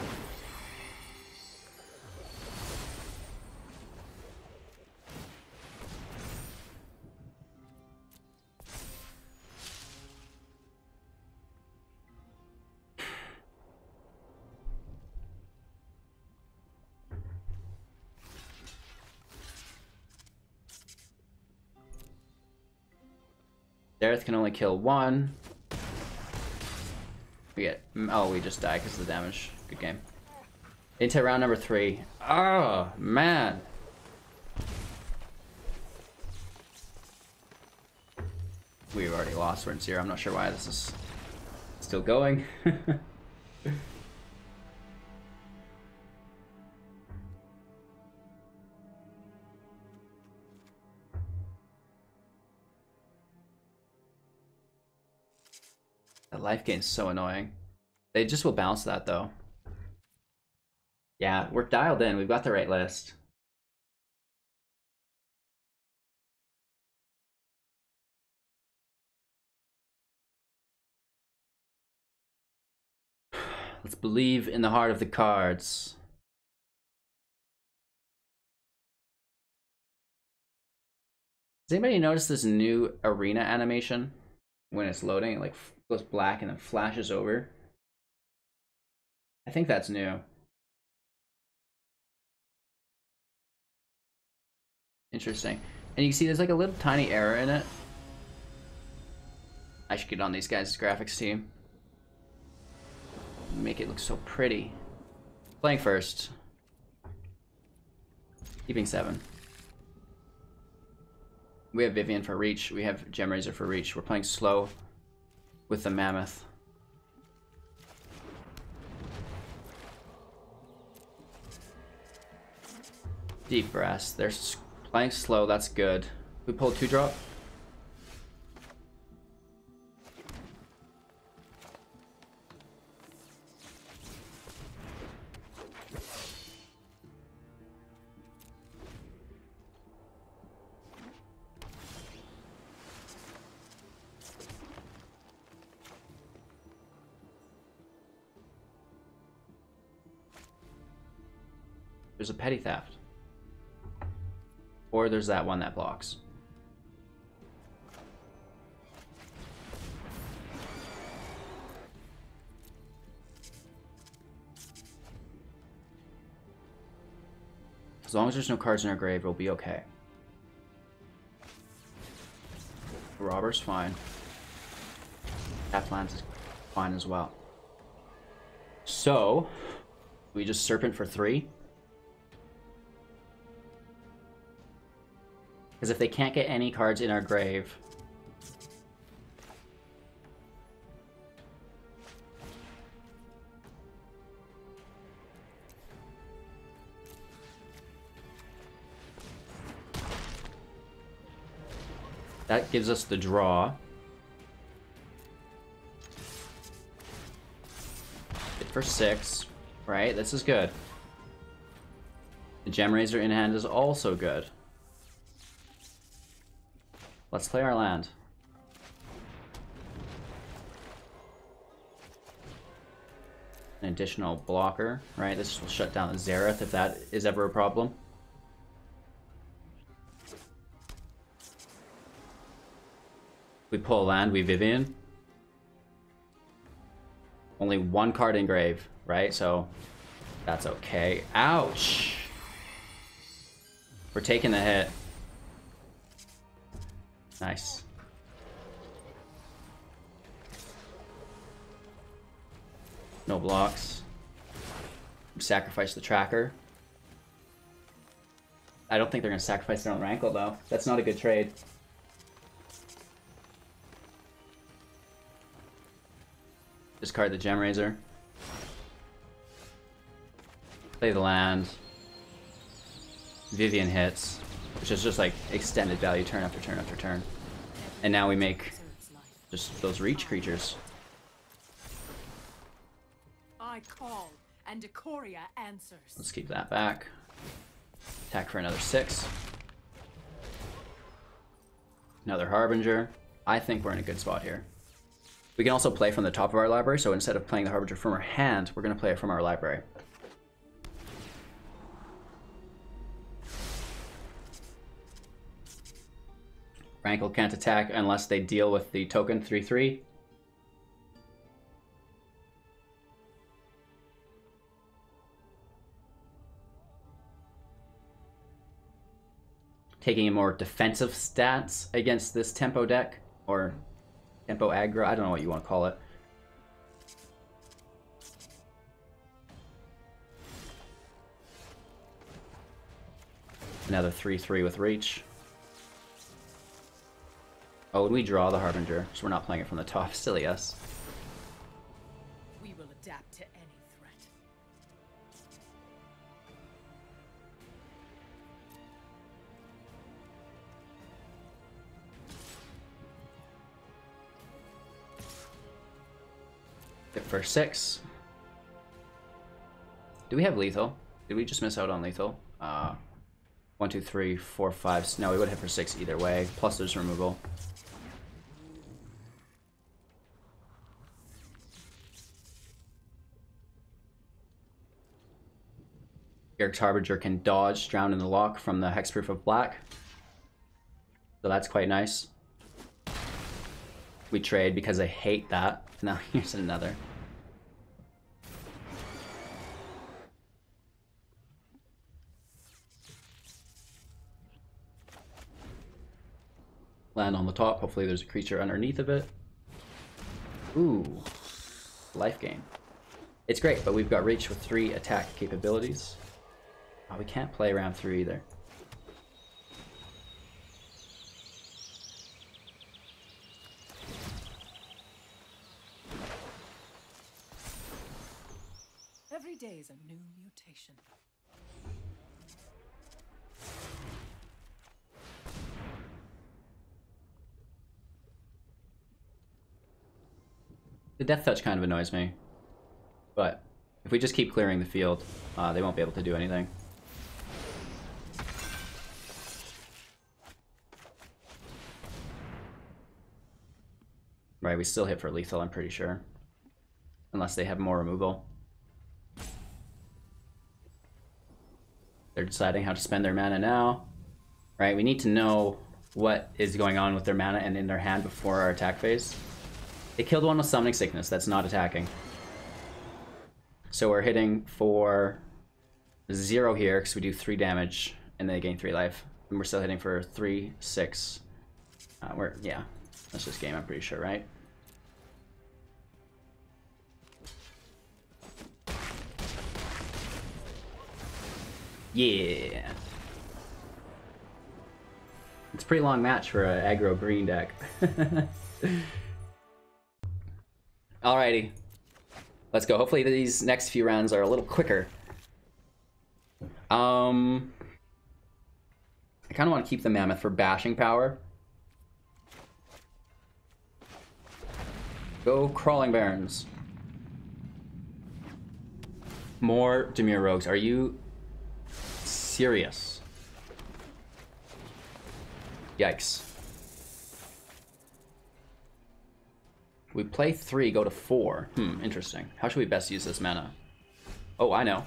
Zareth can only kill 1. We get... Oh, we just die because of the damage. Good game. Into round number 3. Oh, man. We've already lost. We're in 0. I'm not sure why this is still going. The life gain is so annoying. They just will bounce that though. Yeah, we're dialed in. We've got the right list. Let's believe in the heart of the cards. Does anybody notice this new arena animation? When it's loading, it like goes black and then flashes over. I think that's new. Interesting. And you can see there's like a little tiny error in it. I should get on these guys' graphics team. Make it look so pretty. Playing first. Keeping 7. We have Vivian for reach. We have Gemrazer for reach. We're playing slow with the Mammoth. Deep Brass. They're playing slow. That's good. We pulled 2-drop. There's a Petty Theft. Or there's that one that blocks. As long as there's no cards in our grave, we'll be okay. Robber's fine. Taplands is fine as well. So, we just Serpent for 3. Because if they can't get any cards in our grave, That gives us the draw. Hit for 6, right? This is good. The Gemrazer in hand is also good. Let's play our land. An additional blocker, right? This will shut down the Xerath if that is ever a problem. We pull a land, we Vivian. Only one card in grave, right? So that's okay. Ouch! We're taking the hit. Nice. No blocks. Sacrifice the tracker. I don't think they're going to sacrifice their own Rankle, though. That's not a good trade. Discard the Gemrazer. Play the land. Vivian hits, which is just like extended value turn after turn after turn. And now we make just those reach creatures. I call and Decoria answers. Let's keep that back. Attack for another 6. Another Harbinger. I think we're in a good spot here. We can also play from the top of our library, so instead of playing the Harbinger from our hand, we're going to play it from our library. Rankle can't attack unless they deal with the token 3/3. Taking a more defensive stance against this tempo deck, or tempo aggro, I don't know what you want to call it. Another 3/3 with reach. Oh, and we draw the Harbinger, so we're not playing it from the top. Silly us. We will adapt to any threat. Hit for 6. Do we have lethal? Did we just miss out on lethal? 1, 2, 3, 4, 5. No, we would hit for 6 either way. Plus there's removal. Garruk's Harbinger can dodge Drown in the Lock from the Hexproof of Black. So that's quite nice. We trade because I hate that. Now here's another. Land on the top. Hopefully there's a creature underneath of it. Ooh. Life gain. It's great, but we've got reach with 3 attack capabilities. Oh, we can't play round 3 either. Every day is a new mutation. The Death Touch kind of annoys me, but if we just keep clearing the field, they won't be able to do anything. Right, we still hit for lethal, I'm pretty sure. Unless they have more removal. They're deciding how to spend their mana now. Right, we need to know what is going on with their mana and in their hand before our attack phase. They killed one with Summoning Sickness, that's not attacking. So we're hitting for 0 here, because we do 3 damage, and they gain 3 life. And we're still hitting for 3, 6. Yeah, that's just game, I'm pretty sure, right? Yeah. It's a pretty long match for an aggro green deck. Alrighty. Let's go. Hopefully these next few rounds are a little quicker. I kind of want to keep the Mammoth for bashing power. Go Crawling Barrens. More Demure Rogues. Are you serious? Yikes. We play 3, go to 4. Interesting. How should we best use this mana? Oh, I know.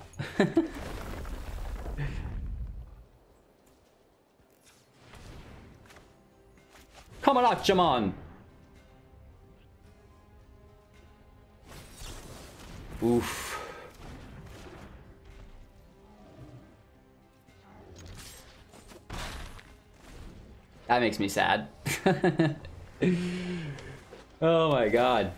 Come on, Jamon! Oof. That makes me sad. Oh my god.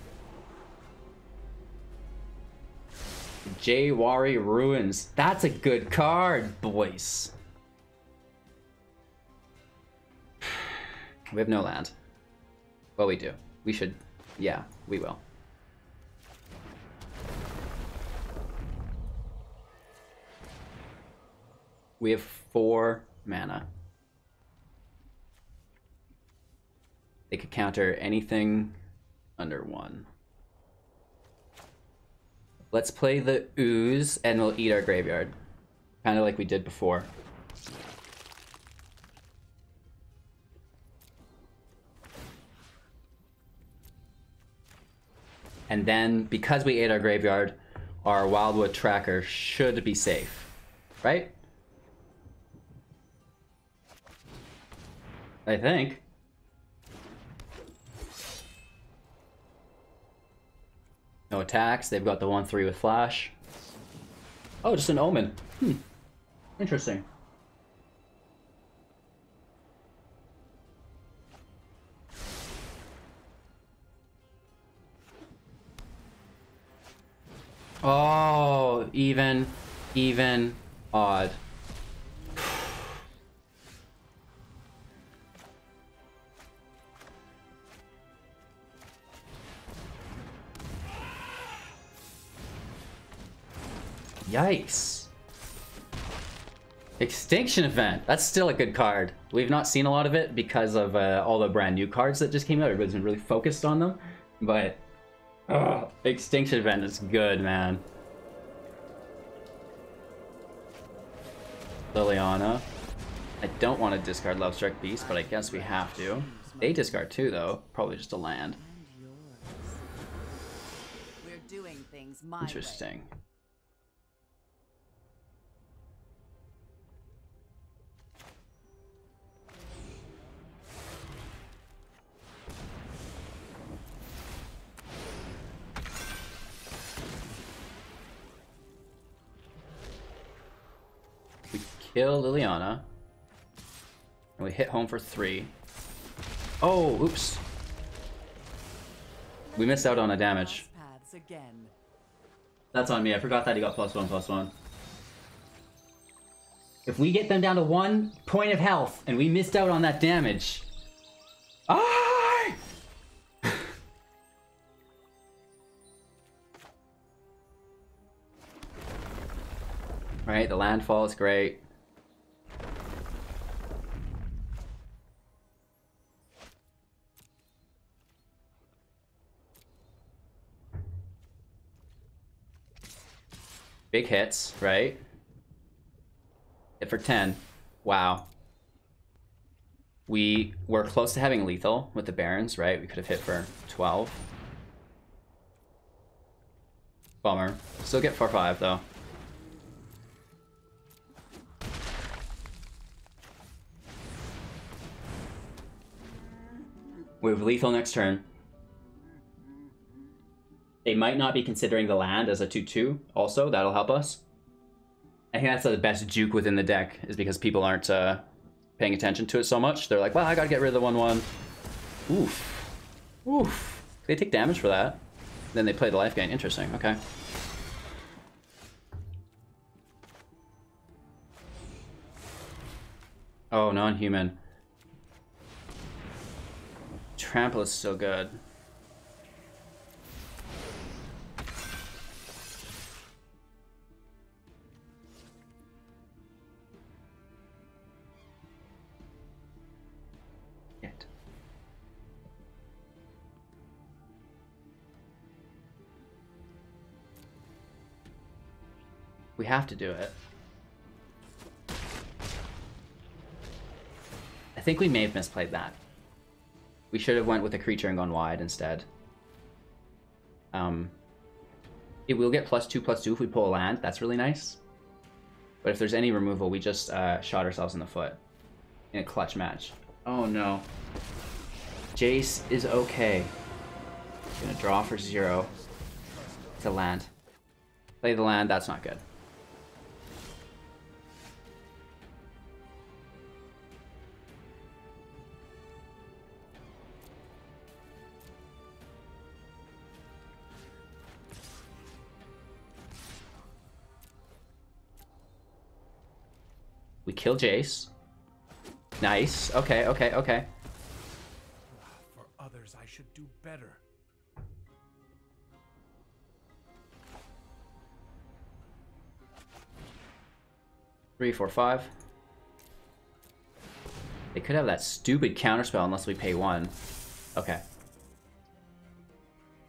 Jawari Ruins. That's a good card, boys. We have no land. Well, we do. We should. Yeah, we will. We have 4 mana. They could counter anything under 1. Let's play the Ooze and we'll eat our graveyard. Kind of like we did before. And then, because we ate our graveyard, our Wildwood Tracker should be safe. Right? I think. No attacks. They've got the 1/3 with flash. Oh, just an omen. Interesting. Oh, even, odd. Yikes. Extinction Event. That's still a good card. We've not seen a lot of it because of all the brand new cards that just came out. Everybody's been really focused on them. But Extinction Event is good, man. Liliana. I don't want to discard Lovestruck Beast, but I guess we have to. They discard too, though. Probably just a land. We're doing things my Interesting. way. Kill Liliana. And we hit home for 3. Oh, oops. We missed out on a damage. That's on me. I forgot that he got +1/+1. If we get them down to 1 point of health and we missed out on that damage. Ah! Alright, the landfall is great. Big hits, right? Hit for 10. Wow. We were close to having lethal with the Barrens, right? We could have hit for 12. Bummer. Still get 4/5 though. We have lethal next turn. They might not be considering the land as a 2/2 also. That'll help us. I think that's the best juke within the deck, is because people aren't paying attention to it so much. They're like, well, I gotta get rid of the 1/1. Oof. Oof. They take damage for that. Then they play the life gain. Interesting. Okay. Oh, non-human. Trample is so good. We have to do it. I think we may have misplayed that. We should have went with a creature and gone wide instead. It will get +2/+2 if we pull a land. That's really nice. But if there's any removal, we just shot ourselves in the foot in a clutch match. Oh no. Jace is okay. Gonna draw for 0. It's a land. Play the land, that's not good. We kill Jace. Nice. Okay, okay, okay. For others, I should do better. Three, 4, 5. They could have that stupid counterspell unless we pay 1. Okay.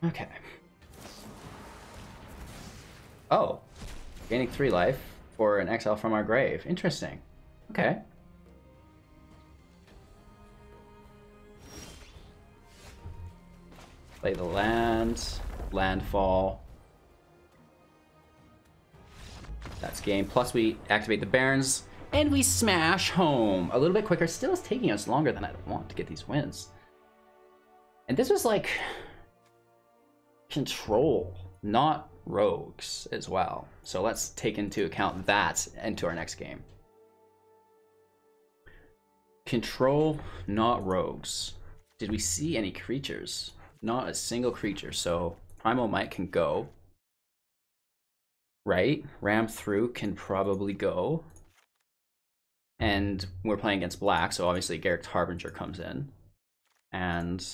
Okay. Oh. Gaining 3 life for an exile from our grave. Interesting. Okay. Play the land. Landfall. That's game. Plus we activate the Barrens. And we smash home. A little bit quicker. Still is taking us longer than I'd want to get these wins. And this was like... control. Not rogues as well. So let's take into account that into our next game. Control, not rogues. Did we see any creatures? Not a single creature. So Primal Might can go. Right? Ram through can probably go. And we're playing against black, so obviously Garruk's Harbinger comes in. And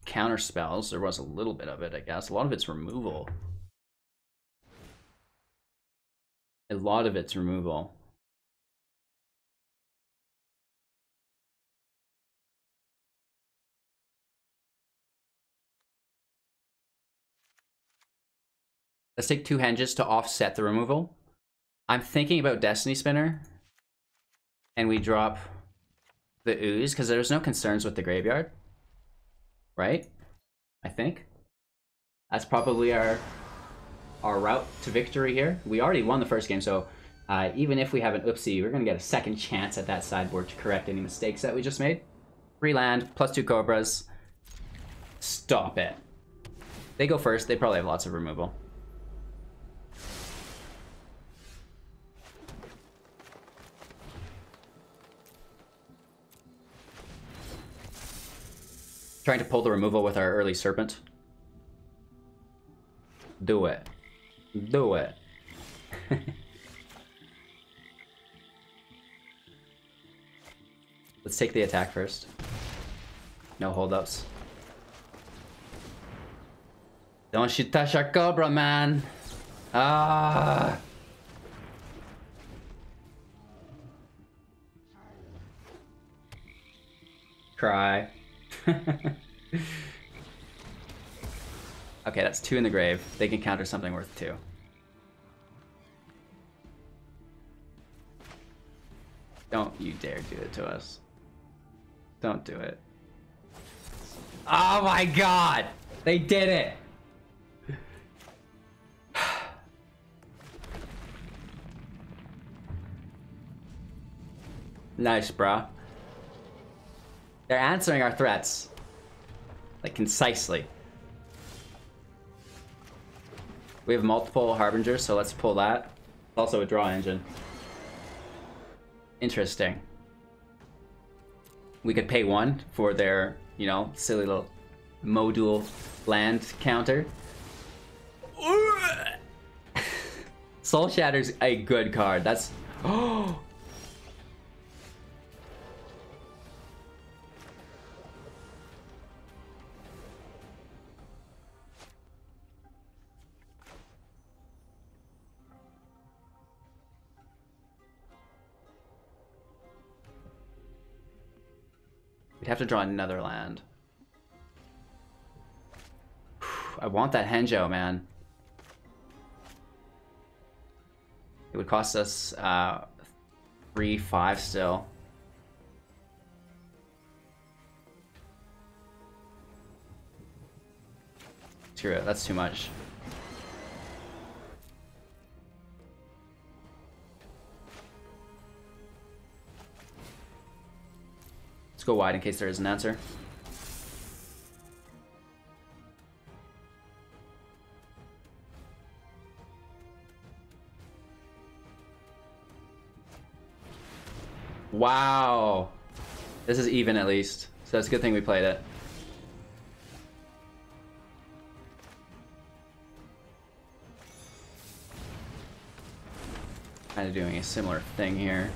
counter spells, there was a little bit of it, I guess. A lot of it's removal. A lot of it's removal. Let's take 2 henges to offset the removal. I'm thinking about Destiny Spinner. And we drop the Ooze, because there's no concerns with the graveyard. Right? I think. That's probably our route to victory here. We already won the first game, so even if we have an oopsie, we're going to get a second chance at that sideboard to correct any mistakes that we just made. 3 land, +2 Cobras. Stop it. They go first. They probably have lots of removal. Trying to pull the removal with our early Serpent. Do it. Do it. Let's take the attack first. No holdups. Don't you touch our Cobra, man! Ah! Cry. Okay, that's 2 in the grave. They can counter something worth 2. Don't you dare do it to us. Don't do it. Oh my god! They did it! Nice, brah. They're answering our threats. Like, concisely. We have multiple Harbingers, so let's pull that. Also a draw engine. Interesting. We could pay 1 for their, you know, silly little module land counter. Soul Shatter's a good card. That's... Oh! We'd have to draw another land. I want that Henjo, man. It would cost us 3-5 still. Screw it, that's too much. Let's go wide in case there is an answer. Wow. This is even at least. So that's a good thing we played it. Kind of doing a similar thing here.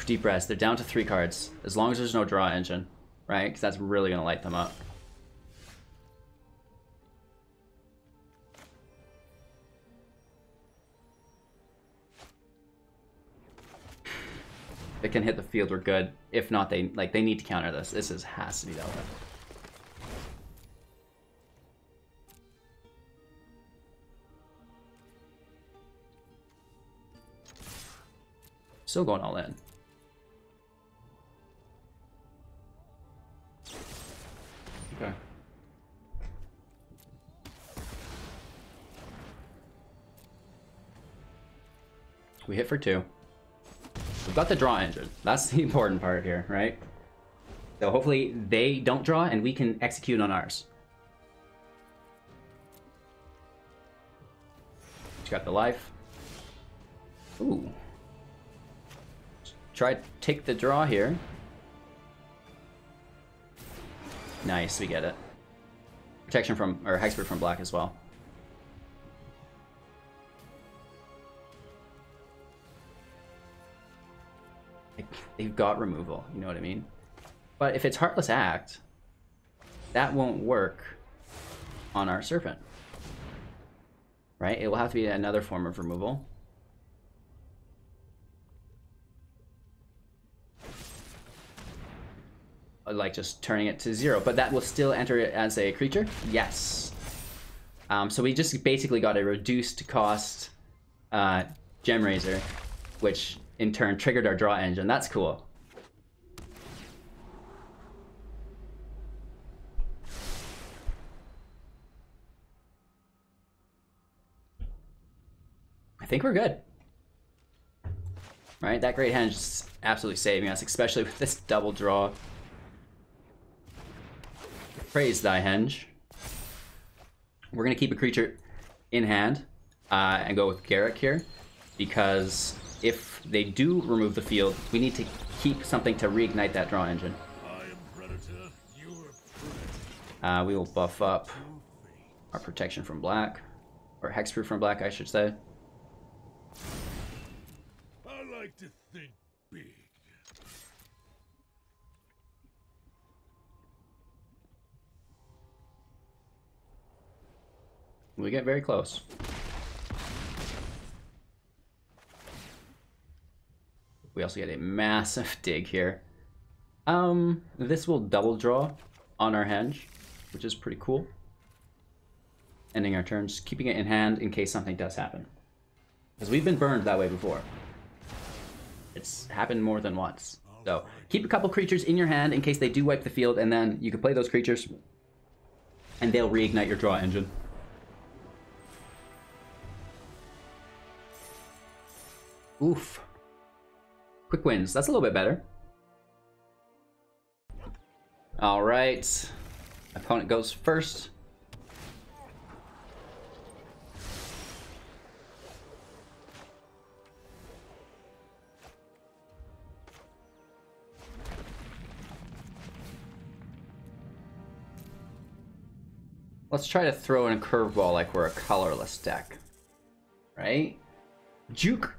Deep rest. They're down to 3 cards. As long as there's no draw engine, right? Because that's really going to light them up. If it can hit the field, we're good. If not, they need to counter this. This has to be dealt with. Still going all in. Okay. We hit for 2. We've got the draw engine. That's the important part here, right? So hopefully they don't draw and we can execute on ours. Got the life. Ooh. Try to take the draw here. Nice, we get it. Protection from, or Hexproof from black as well. They've got removal, you know what I mean? But if it's Heartless Act, that won't work on our Serpent. Right? It will have to be another form of removal. Like just turning it to 0, but that will still enter it as a creature? Yes. So we just basically got a reduced cost Gemrazer, which in turn triggered our draw engine. That's cool. I think we're good. Right, that Great Henge is absolutely saving us, especially with this double draw. Praise thy Henge. We're gonna keep a creature in hand and go with Garruk here, because if they do remove the field, we need to keep something to reignite that draw engine. I am predator, you are predator. We will buff up our protection from black, or hexproof from black, I should say. I like to think big. We get very close. We also get a massive dig here. This will double draw on our henge, which is pretty cool. Ending our turn, just keeping it in hand in case something does happen. Because we've been burned that way before. It's happened more than once. So keep a couple creatures in your hand in case they do wipe the field, and then you can play those creatures and they'll reignite your draw engine. Oof. Quick wins. That's a little bit better. All right. Opponent goes first. Let's try to throw in a curveball like we're a colorless deck. Right? Juke.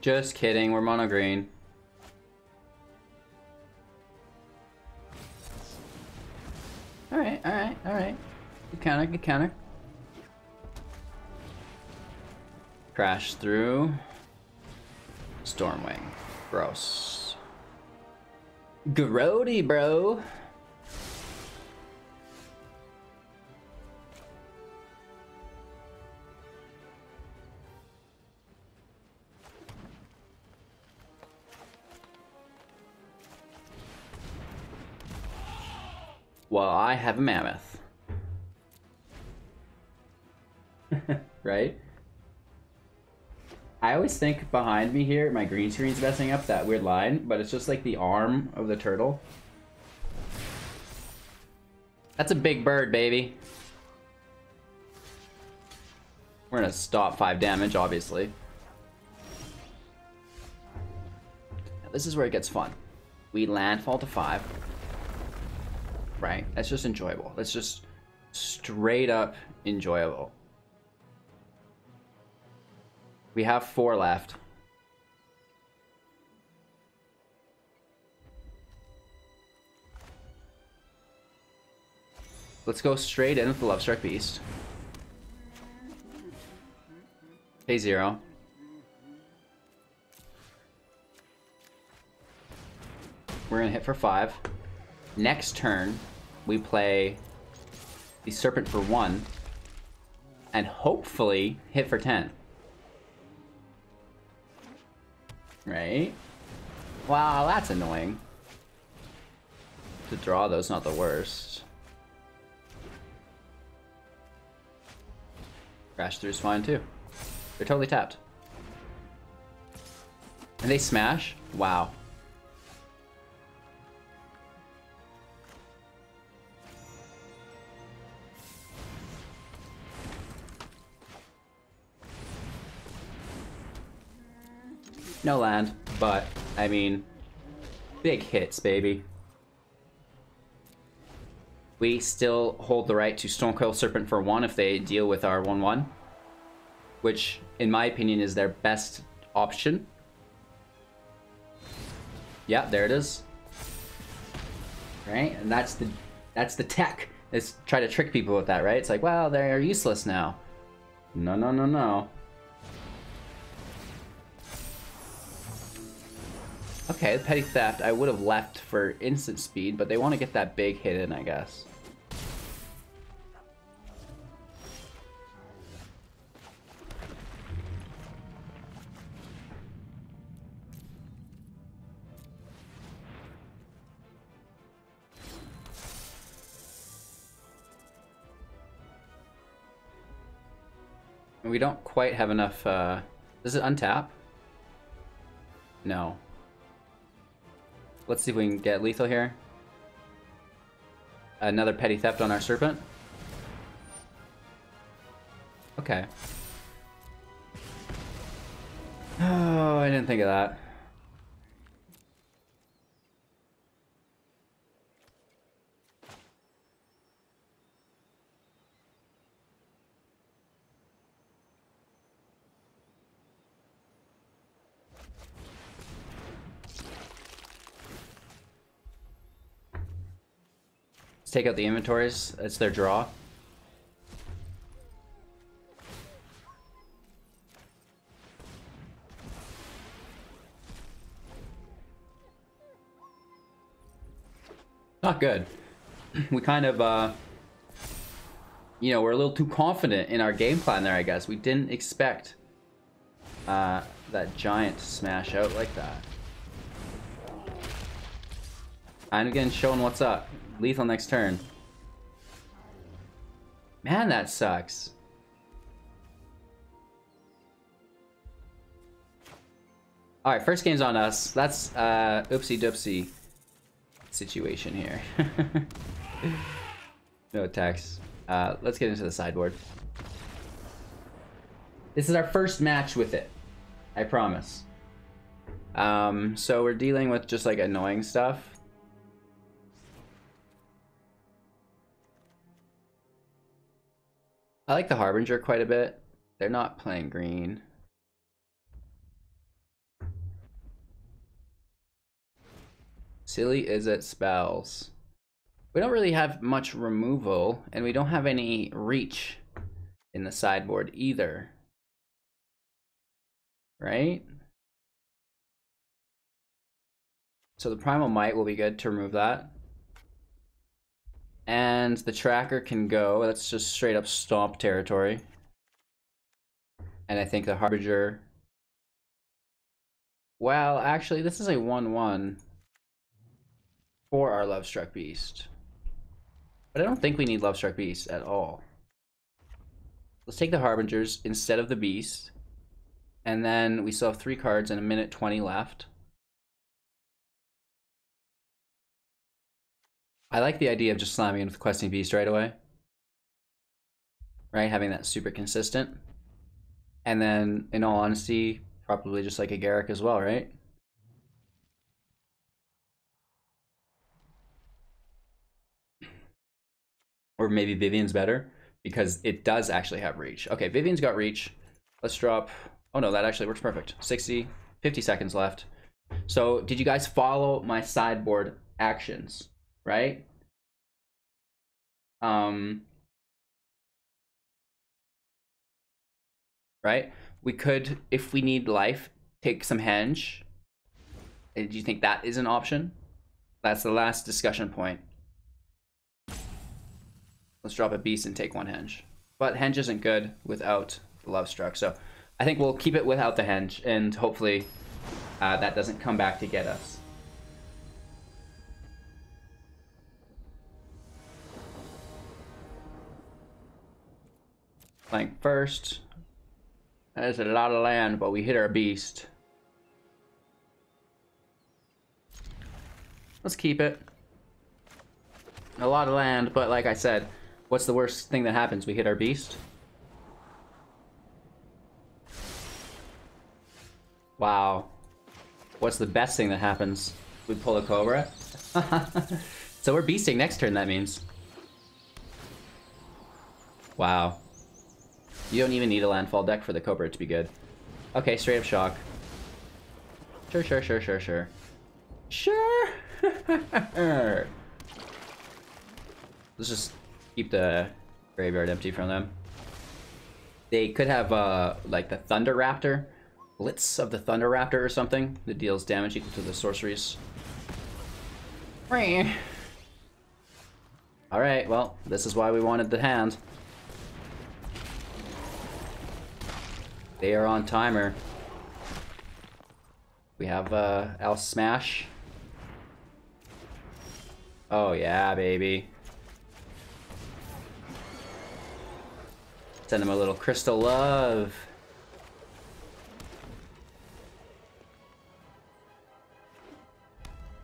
Just kidding, we're mono green. Alright. Good counter, good counter. Crash through. Stormwing. Gross. Grody, bro. Well, I have a mammoth. Right? I always think behind me here, my green screen's messing up that weird line, but it's just like the arm of the turtle. That's a big bird, baby. We're gonna stop 5 damage, obviously. Now, this is where it gets fun. We landfall to 5. Right? That's just enjoyable. That's just straight up enjoyable. We have 4 left. Let's go straight in with the Lovestruck Beast. Pay 0. We're gonna hit for 5. Next turn, we play the Serpent for 1. And hopefully hit for 10. Right? Wow, that's annoying. To draw those, not the worst. Crash through is fine too. They're totally tapped. And they smash? Wow. No land, but, I mean, big hits, baby. We still hold the right to Stonecoil Serpent for 1 if they deal with our 1/1. Which, in my opinion, is their best option. Yeah, there it is. Right? And that's the tech. Is try to trick people with that, right? It's like, well, they're useless now. No, no, no, no. Okay, the Petty Theft, I would have left for instant speed, but they want to get that big hit in, I guess. We don't quite have enough, does it untap? No. Let's see if we can get lethal here. Another Petty Theft on our Serpent. Okay. Oh, I didn't think of that. Take out the inventories. It's their draw. Not good. We kind of, you know, we're a little too confident in our game plan there, I guess. We didn't expect that giant to smash out like that. And again, showing what's up. Lethal next turn. Man, that sucks. Alright, first game's on us. That's oopsie doopsie situation here. No attacks. Let's get into the sideboard. This is our first match with it. I promise. So we're dealing with just like annoying stuff. I like the Harbinger quite a bit. They're not playing green. Silly is it spells. We don't really have much removal, and we don't have any reach in the sideboard either. Right? So the Primal Might will be good to remove that. And the Tracker can go. That's just straight up stomp territory. And I think the Harbinger... Well, actually, this is a 1/1 for our Lovestruck Beast. But I don't think we need Lovestruck Beast at all. Let's take the Harbingers instead of the Beast. And then we still have 3 cards and a minute 20 left. I like the idea of just slamming in with Questing Beast right away. Right, having that super consistent. And then, in all honesty, probably just like a Garruk as well, right? Or maybe Vivian's better, because it does actually have reach. Okay, Vivian's got reach. Let's drop... Oh no, that actually works perfect. 50 seconds left. So, did you guys follow my sideboard actions? Right? Right? We could, if we need life, take some henge. Do you think that is an option? That's the last discussion point. Let's drop a beast and take 1 henge. But henge isn't good without the Lovestruck, so I think we'll keep it without the henge, and hopefully that doesn't come back to get us. Playing first. That is a lot of land, but we hit our beast. Let's keep it. A lot of land, but like I said, what's the worst thing that happens? We hit our beast? Wow. What's the best thing that happens? We pull a Cobra? So we're beasting next turn, that means. Wow. You don't even need a landfall deck for the Cobra to be good. Okay, straight up shock. Sure. Sure! Let's just keep the graveyard empty from them. They could have, like, the Thunder Raptor. Blitz of the Thunder Raptor or something that deals damage equal to the sorceries. Alright, well, this is why we wanted the hand. They are on timer. We have L Smash. Oh yeah, baby. Send him a little Crystal Love.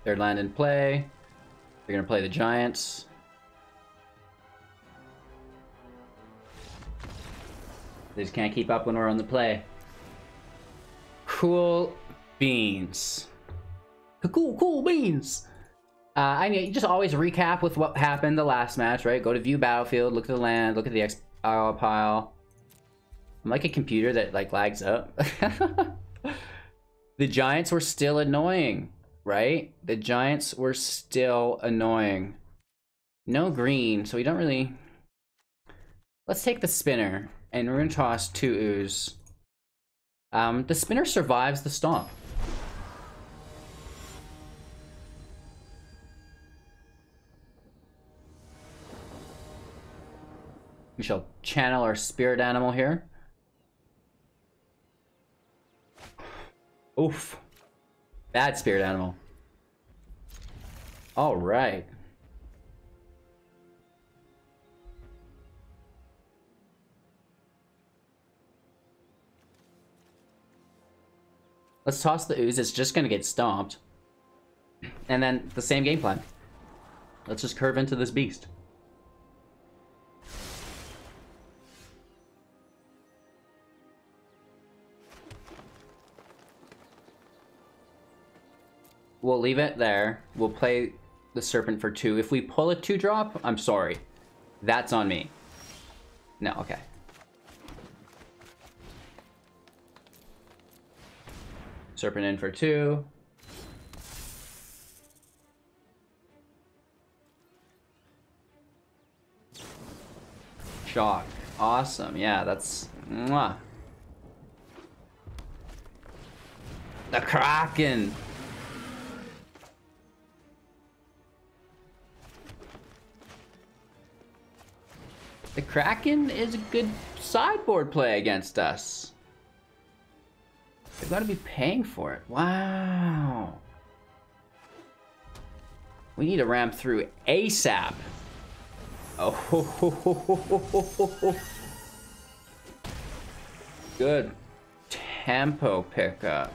Third land in play. They're gonna play the Giants. They just can't keep up when we're on the play. Cool beans. Cool beans. I need just always recap with what happened the last match, right? Go to view battlefield, look at the land, look at the exile pile. I'm like a computer that like lags up. The Giants were still annoying, right? The Giants were still annoying. No green, so we don't really... Let's take the spinner, and we're gonna toss 2 ooze. The spinner survives the stomp. We shall channel our spirit animal here. Oof. Bad spirit animal. All right. Let's toss the ooze. It's just gonna get stomped. And then the same game plan. Let's just curve into this beast. We'll leave it there. We'll play the Serpent for 2. If we pull a 2-drop, I'm sorry. That's on me. No, okay. Serpent in for 2. shock. Awesome. Yeah, that's... Mwah. The Kraken! The Kraken is a good sideboard play against us. They've got to be paying for it. Wow. We need to ramp through ASAP. Oh, ho, ho, ho, ho, ho, ho, ho. Good tempo pickup.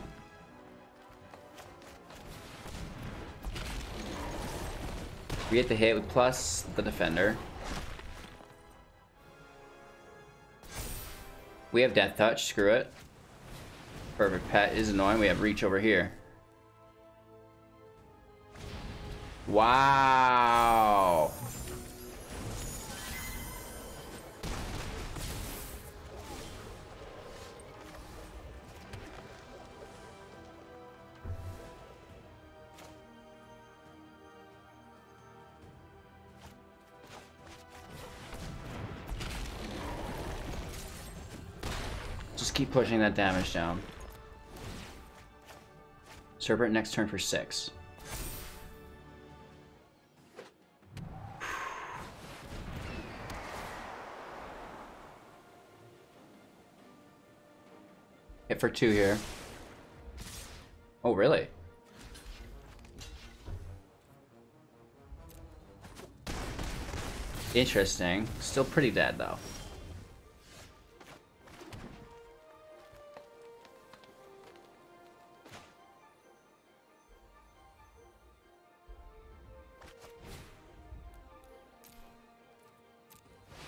We get the hit with plus the defender. We have Death Touch, screw it. Perfect Pet is annoying. We have Reach over here. Wow. Just keep pushing that damage down. Serpent next turn for 6. Hit for 2 here. Oh, really? Interesting. Still pretty dead, though.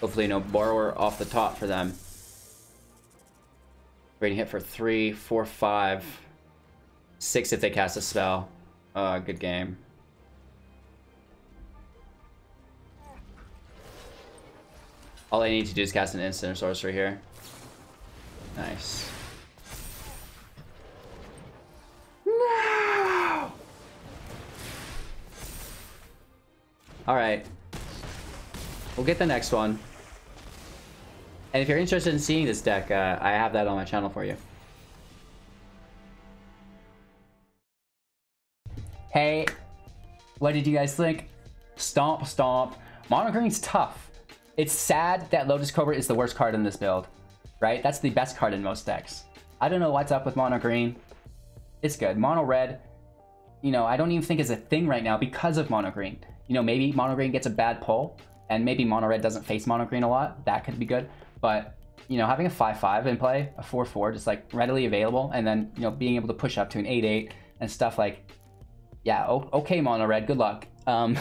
Hopefully no borrower off the top for them. Rating hit for 3, 4, 5, 6 if they cast a spell. Good game. All I need to do is cast an instant or sorcery here. Nice. No! Alright. We'll get the next one. And if you're interested in seeing this deck, I have that on my channel for you. Hey, what did you guys think? Stomp, stomp. Mono green's tough. It's sad that Lotus Cobra is the worst card in this build, right? That's the best card in most decks. I don't know what's up with mono green. It's good. Mono red, you know, I don't even think is a thing right now because of mono green. You know, maybe mono green gets a bad pull, and maybe mono red doesn't face mono green a lot. That could be good. But, you know, having a 5-5 in play, a 4-4, just like readily available, and then, you know, being able to push up to an 8-8 and stuff like, yeah, okay, mono red, good luck. You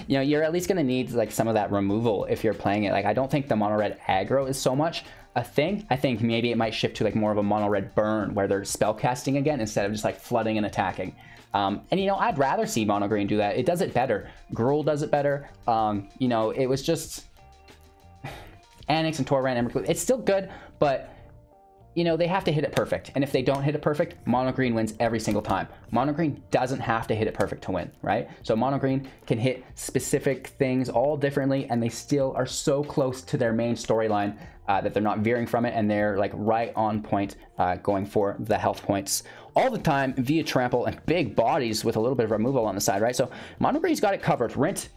know, you're at least going to need like some of that removal if you're playing it. Like, I don't think the mono red aggro is so much a thing. I think maybe it might shift to like more of a mono red burn where they're spell casting again instead of just like flooding and attacking. And, you know, I'd rather see mono green do that. It does it better. Gruul does it better. You know, it was just... Annex and Torrent, Embercleave. It's still good, but, you know, they have to hit it perfect. And if they don't hit it perfect, mono green wins every single time. Mono green doesn't have to hit it perfect to win, right? So mono green can hit specific things all differently, and they still are so close to their main storyline that they're not veering from it, and they're like right on point going for the health points all the time via trample and big bodies with a little bit of removal on the side, right? So mono green's got it covered. Rint,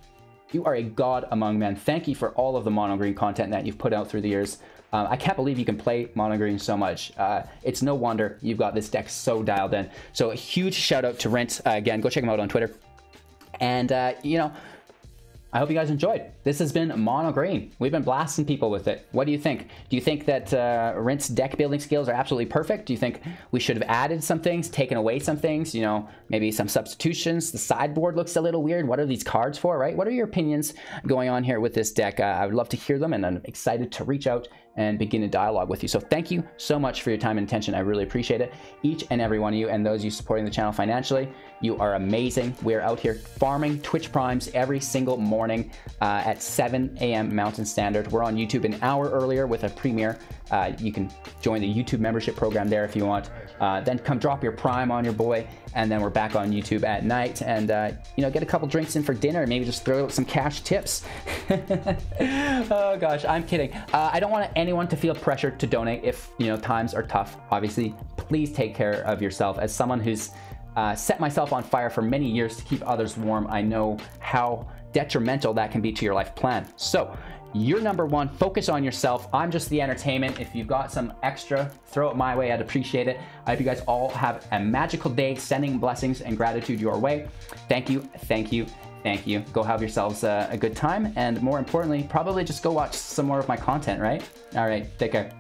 you are a god among men. Thank you for all of the mono green content that you've put out through the years. I can't believe you can play mono green so much. It's no wonder you've got this deck so dialed in. So a huge shout out to Rint. Again, go check him out on Twitter. And, you know, I hope you guys enjoyed. This has been mono green. We've been blasting people with it. What do you think? Do you think that Rint's deck building skills are absolutely perfect? Do you think we should have added some things, taken away some things, you know, maybe some substitutions? The sideboard looks a little weird. What are these cards for, right? What are your opinions going on here with this deck? I would love to hear them, and I'm excited to reach out and begin a dialogue with you. So thank you so much for your time and attention. I really appreciate it. Each and every one of you, and those of you supporting the channel financially, you are amazing. We're out here farming Twitch Primes every single morning at 7 a.m. Mountain Standard. We're on YouTube an hour earlier with a premiere You can join the YouTube membership program there if you want. Then come drop your Prime on your boy, and then we're back on YouTube at night, and you know, get a couple drinks in for dinner, maybe just throw out some cash tips. Oh gosh, I'm kidding. I don't want anyone to feel pressure to donate if, you know, times are tough. Obviously, please take care of yourself. As someone who's set myself on fire for many years to keep others warm, I know how detrimental that can be to your life plan. So you're number one, focus on yourself. I'm just the entertainment. If you've got some extra, throw it my way, I'd appreciate it. I hope you guys all have a magical day, sending blessings and gratitude your way. Thank you, thank you, thank you. Go have yourselves a good time, and more importantly, probably just go watch some more of my content, right? All right, take care.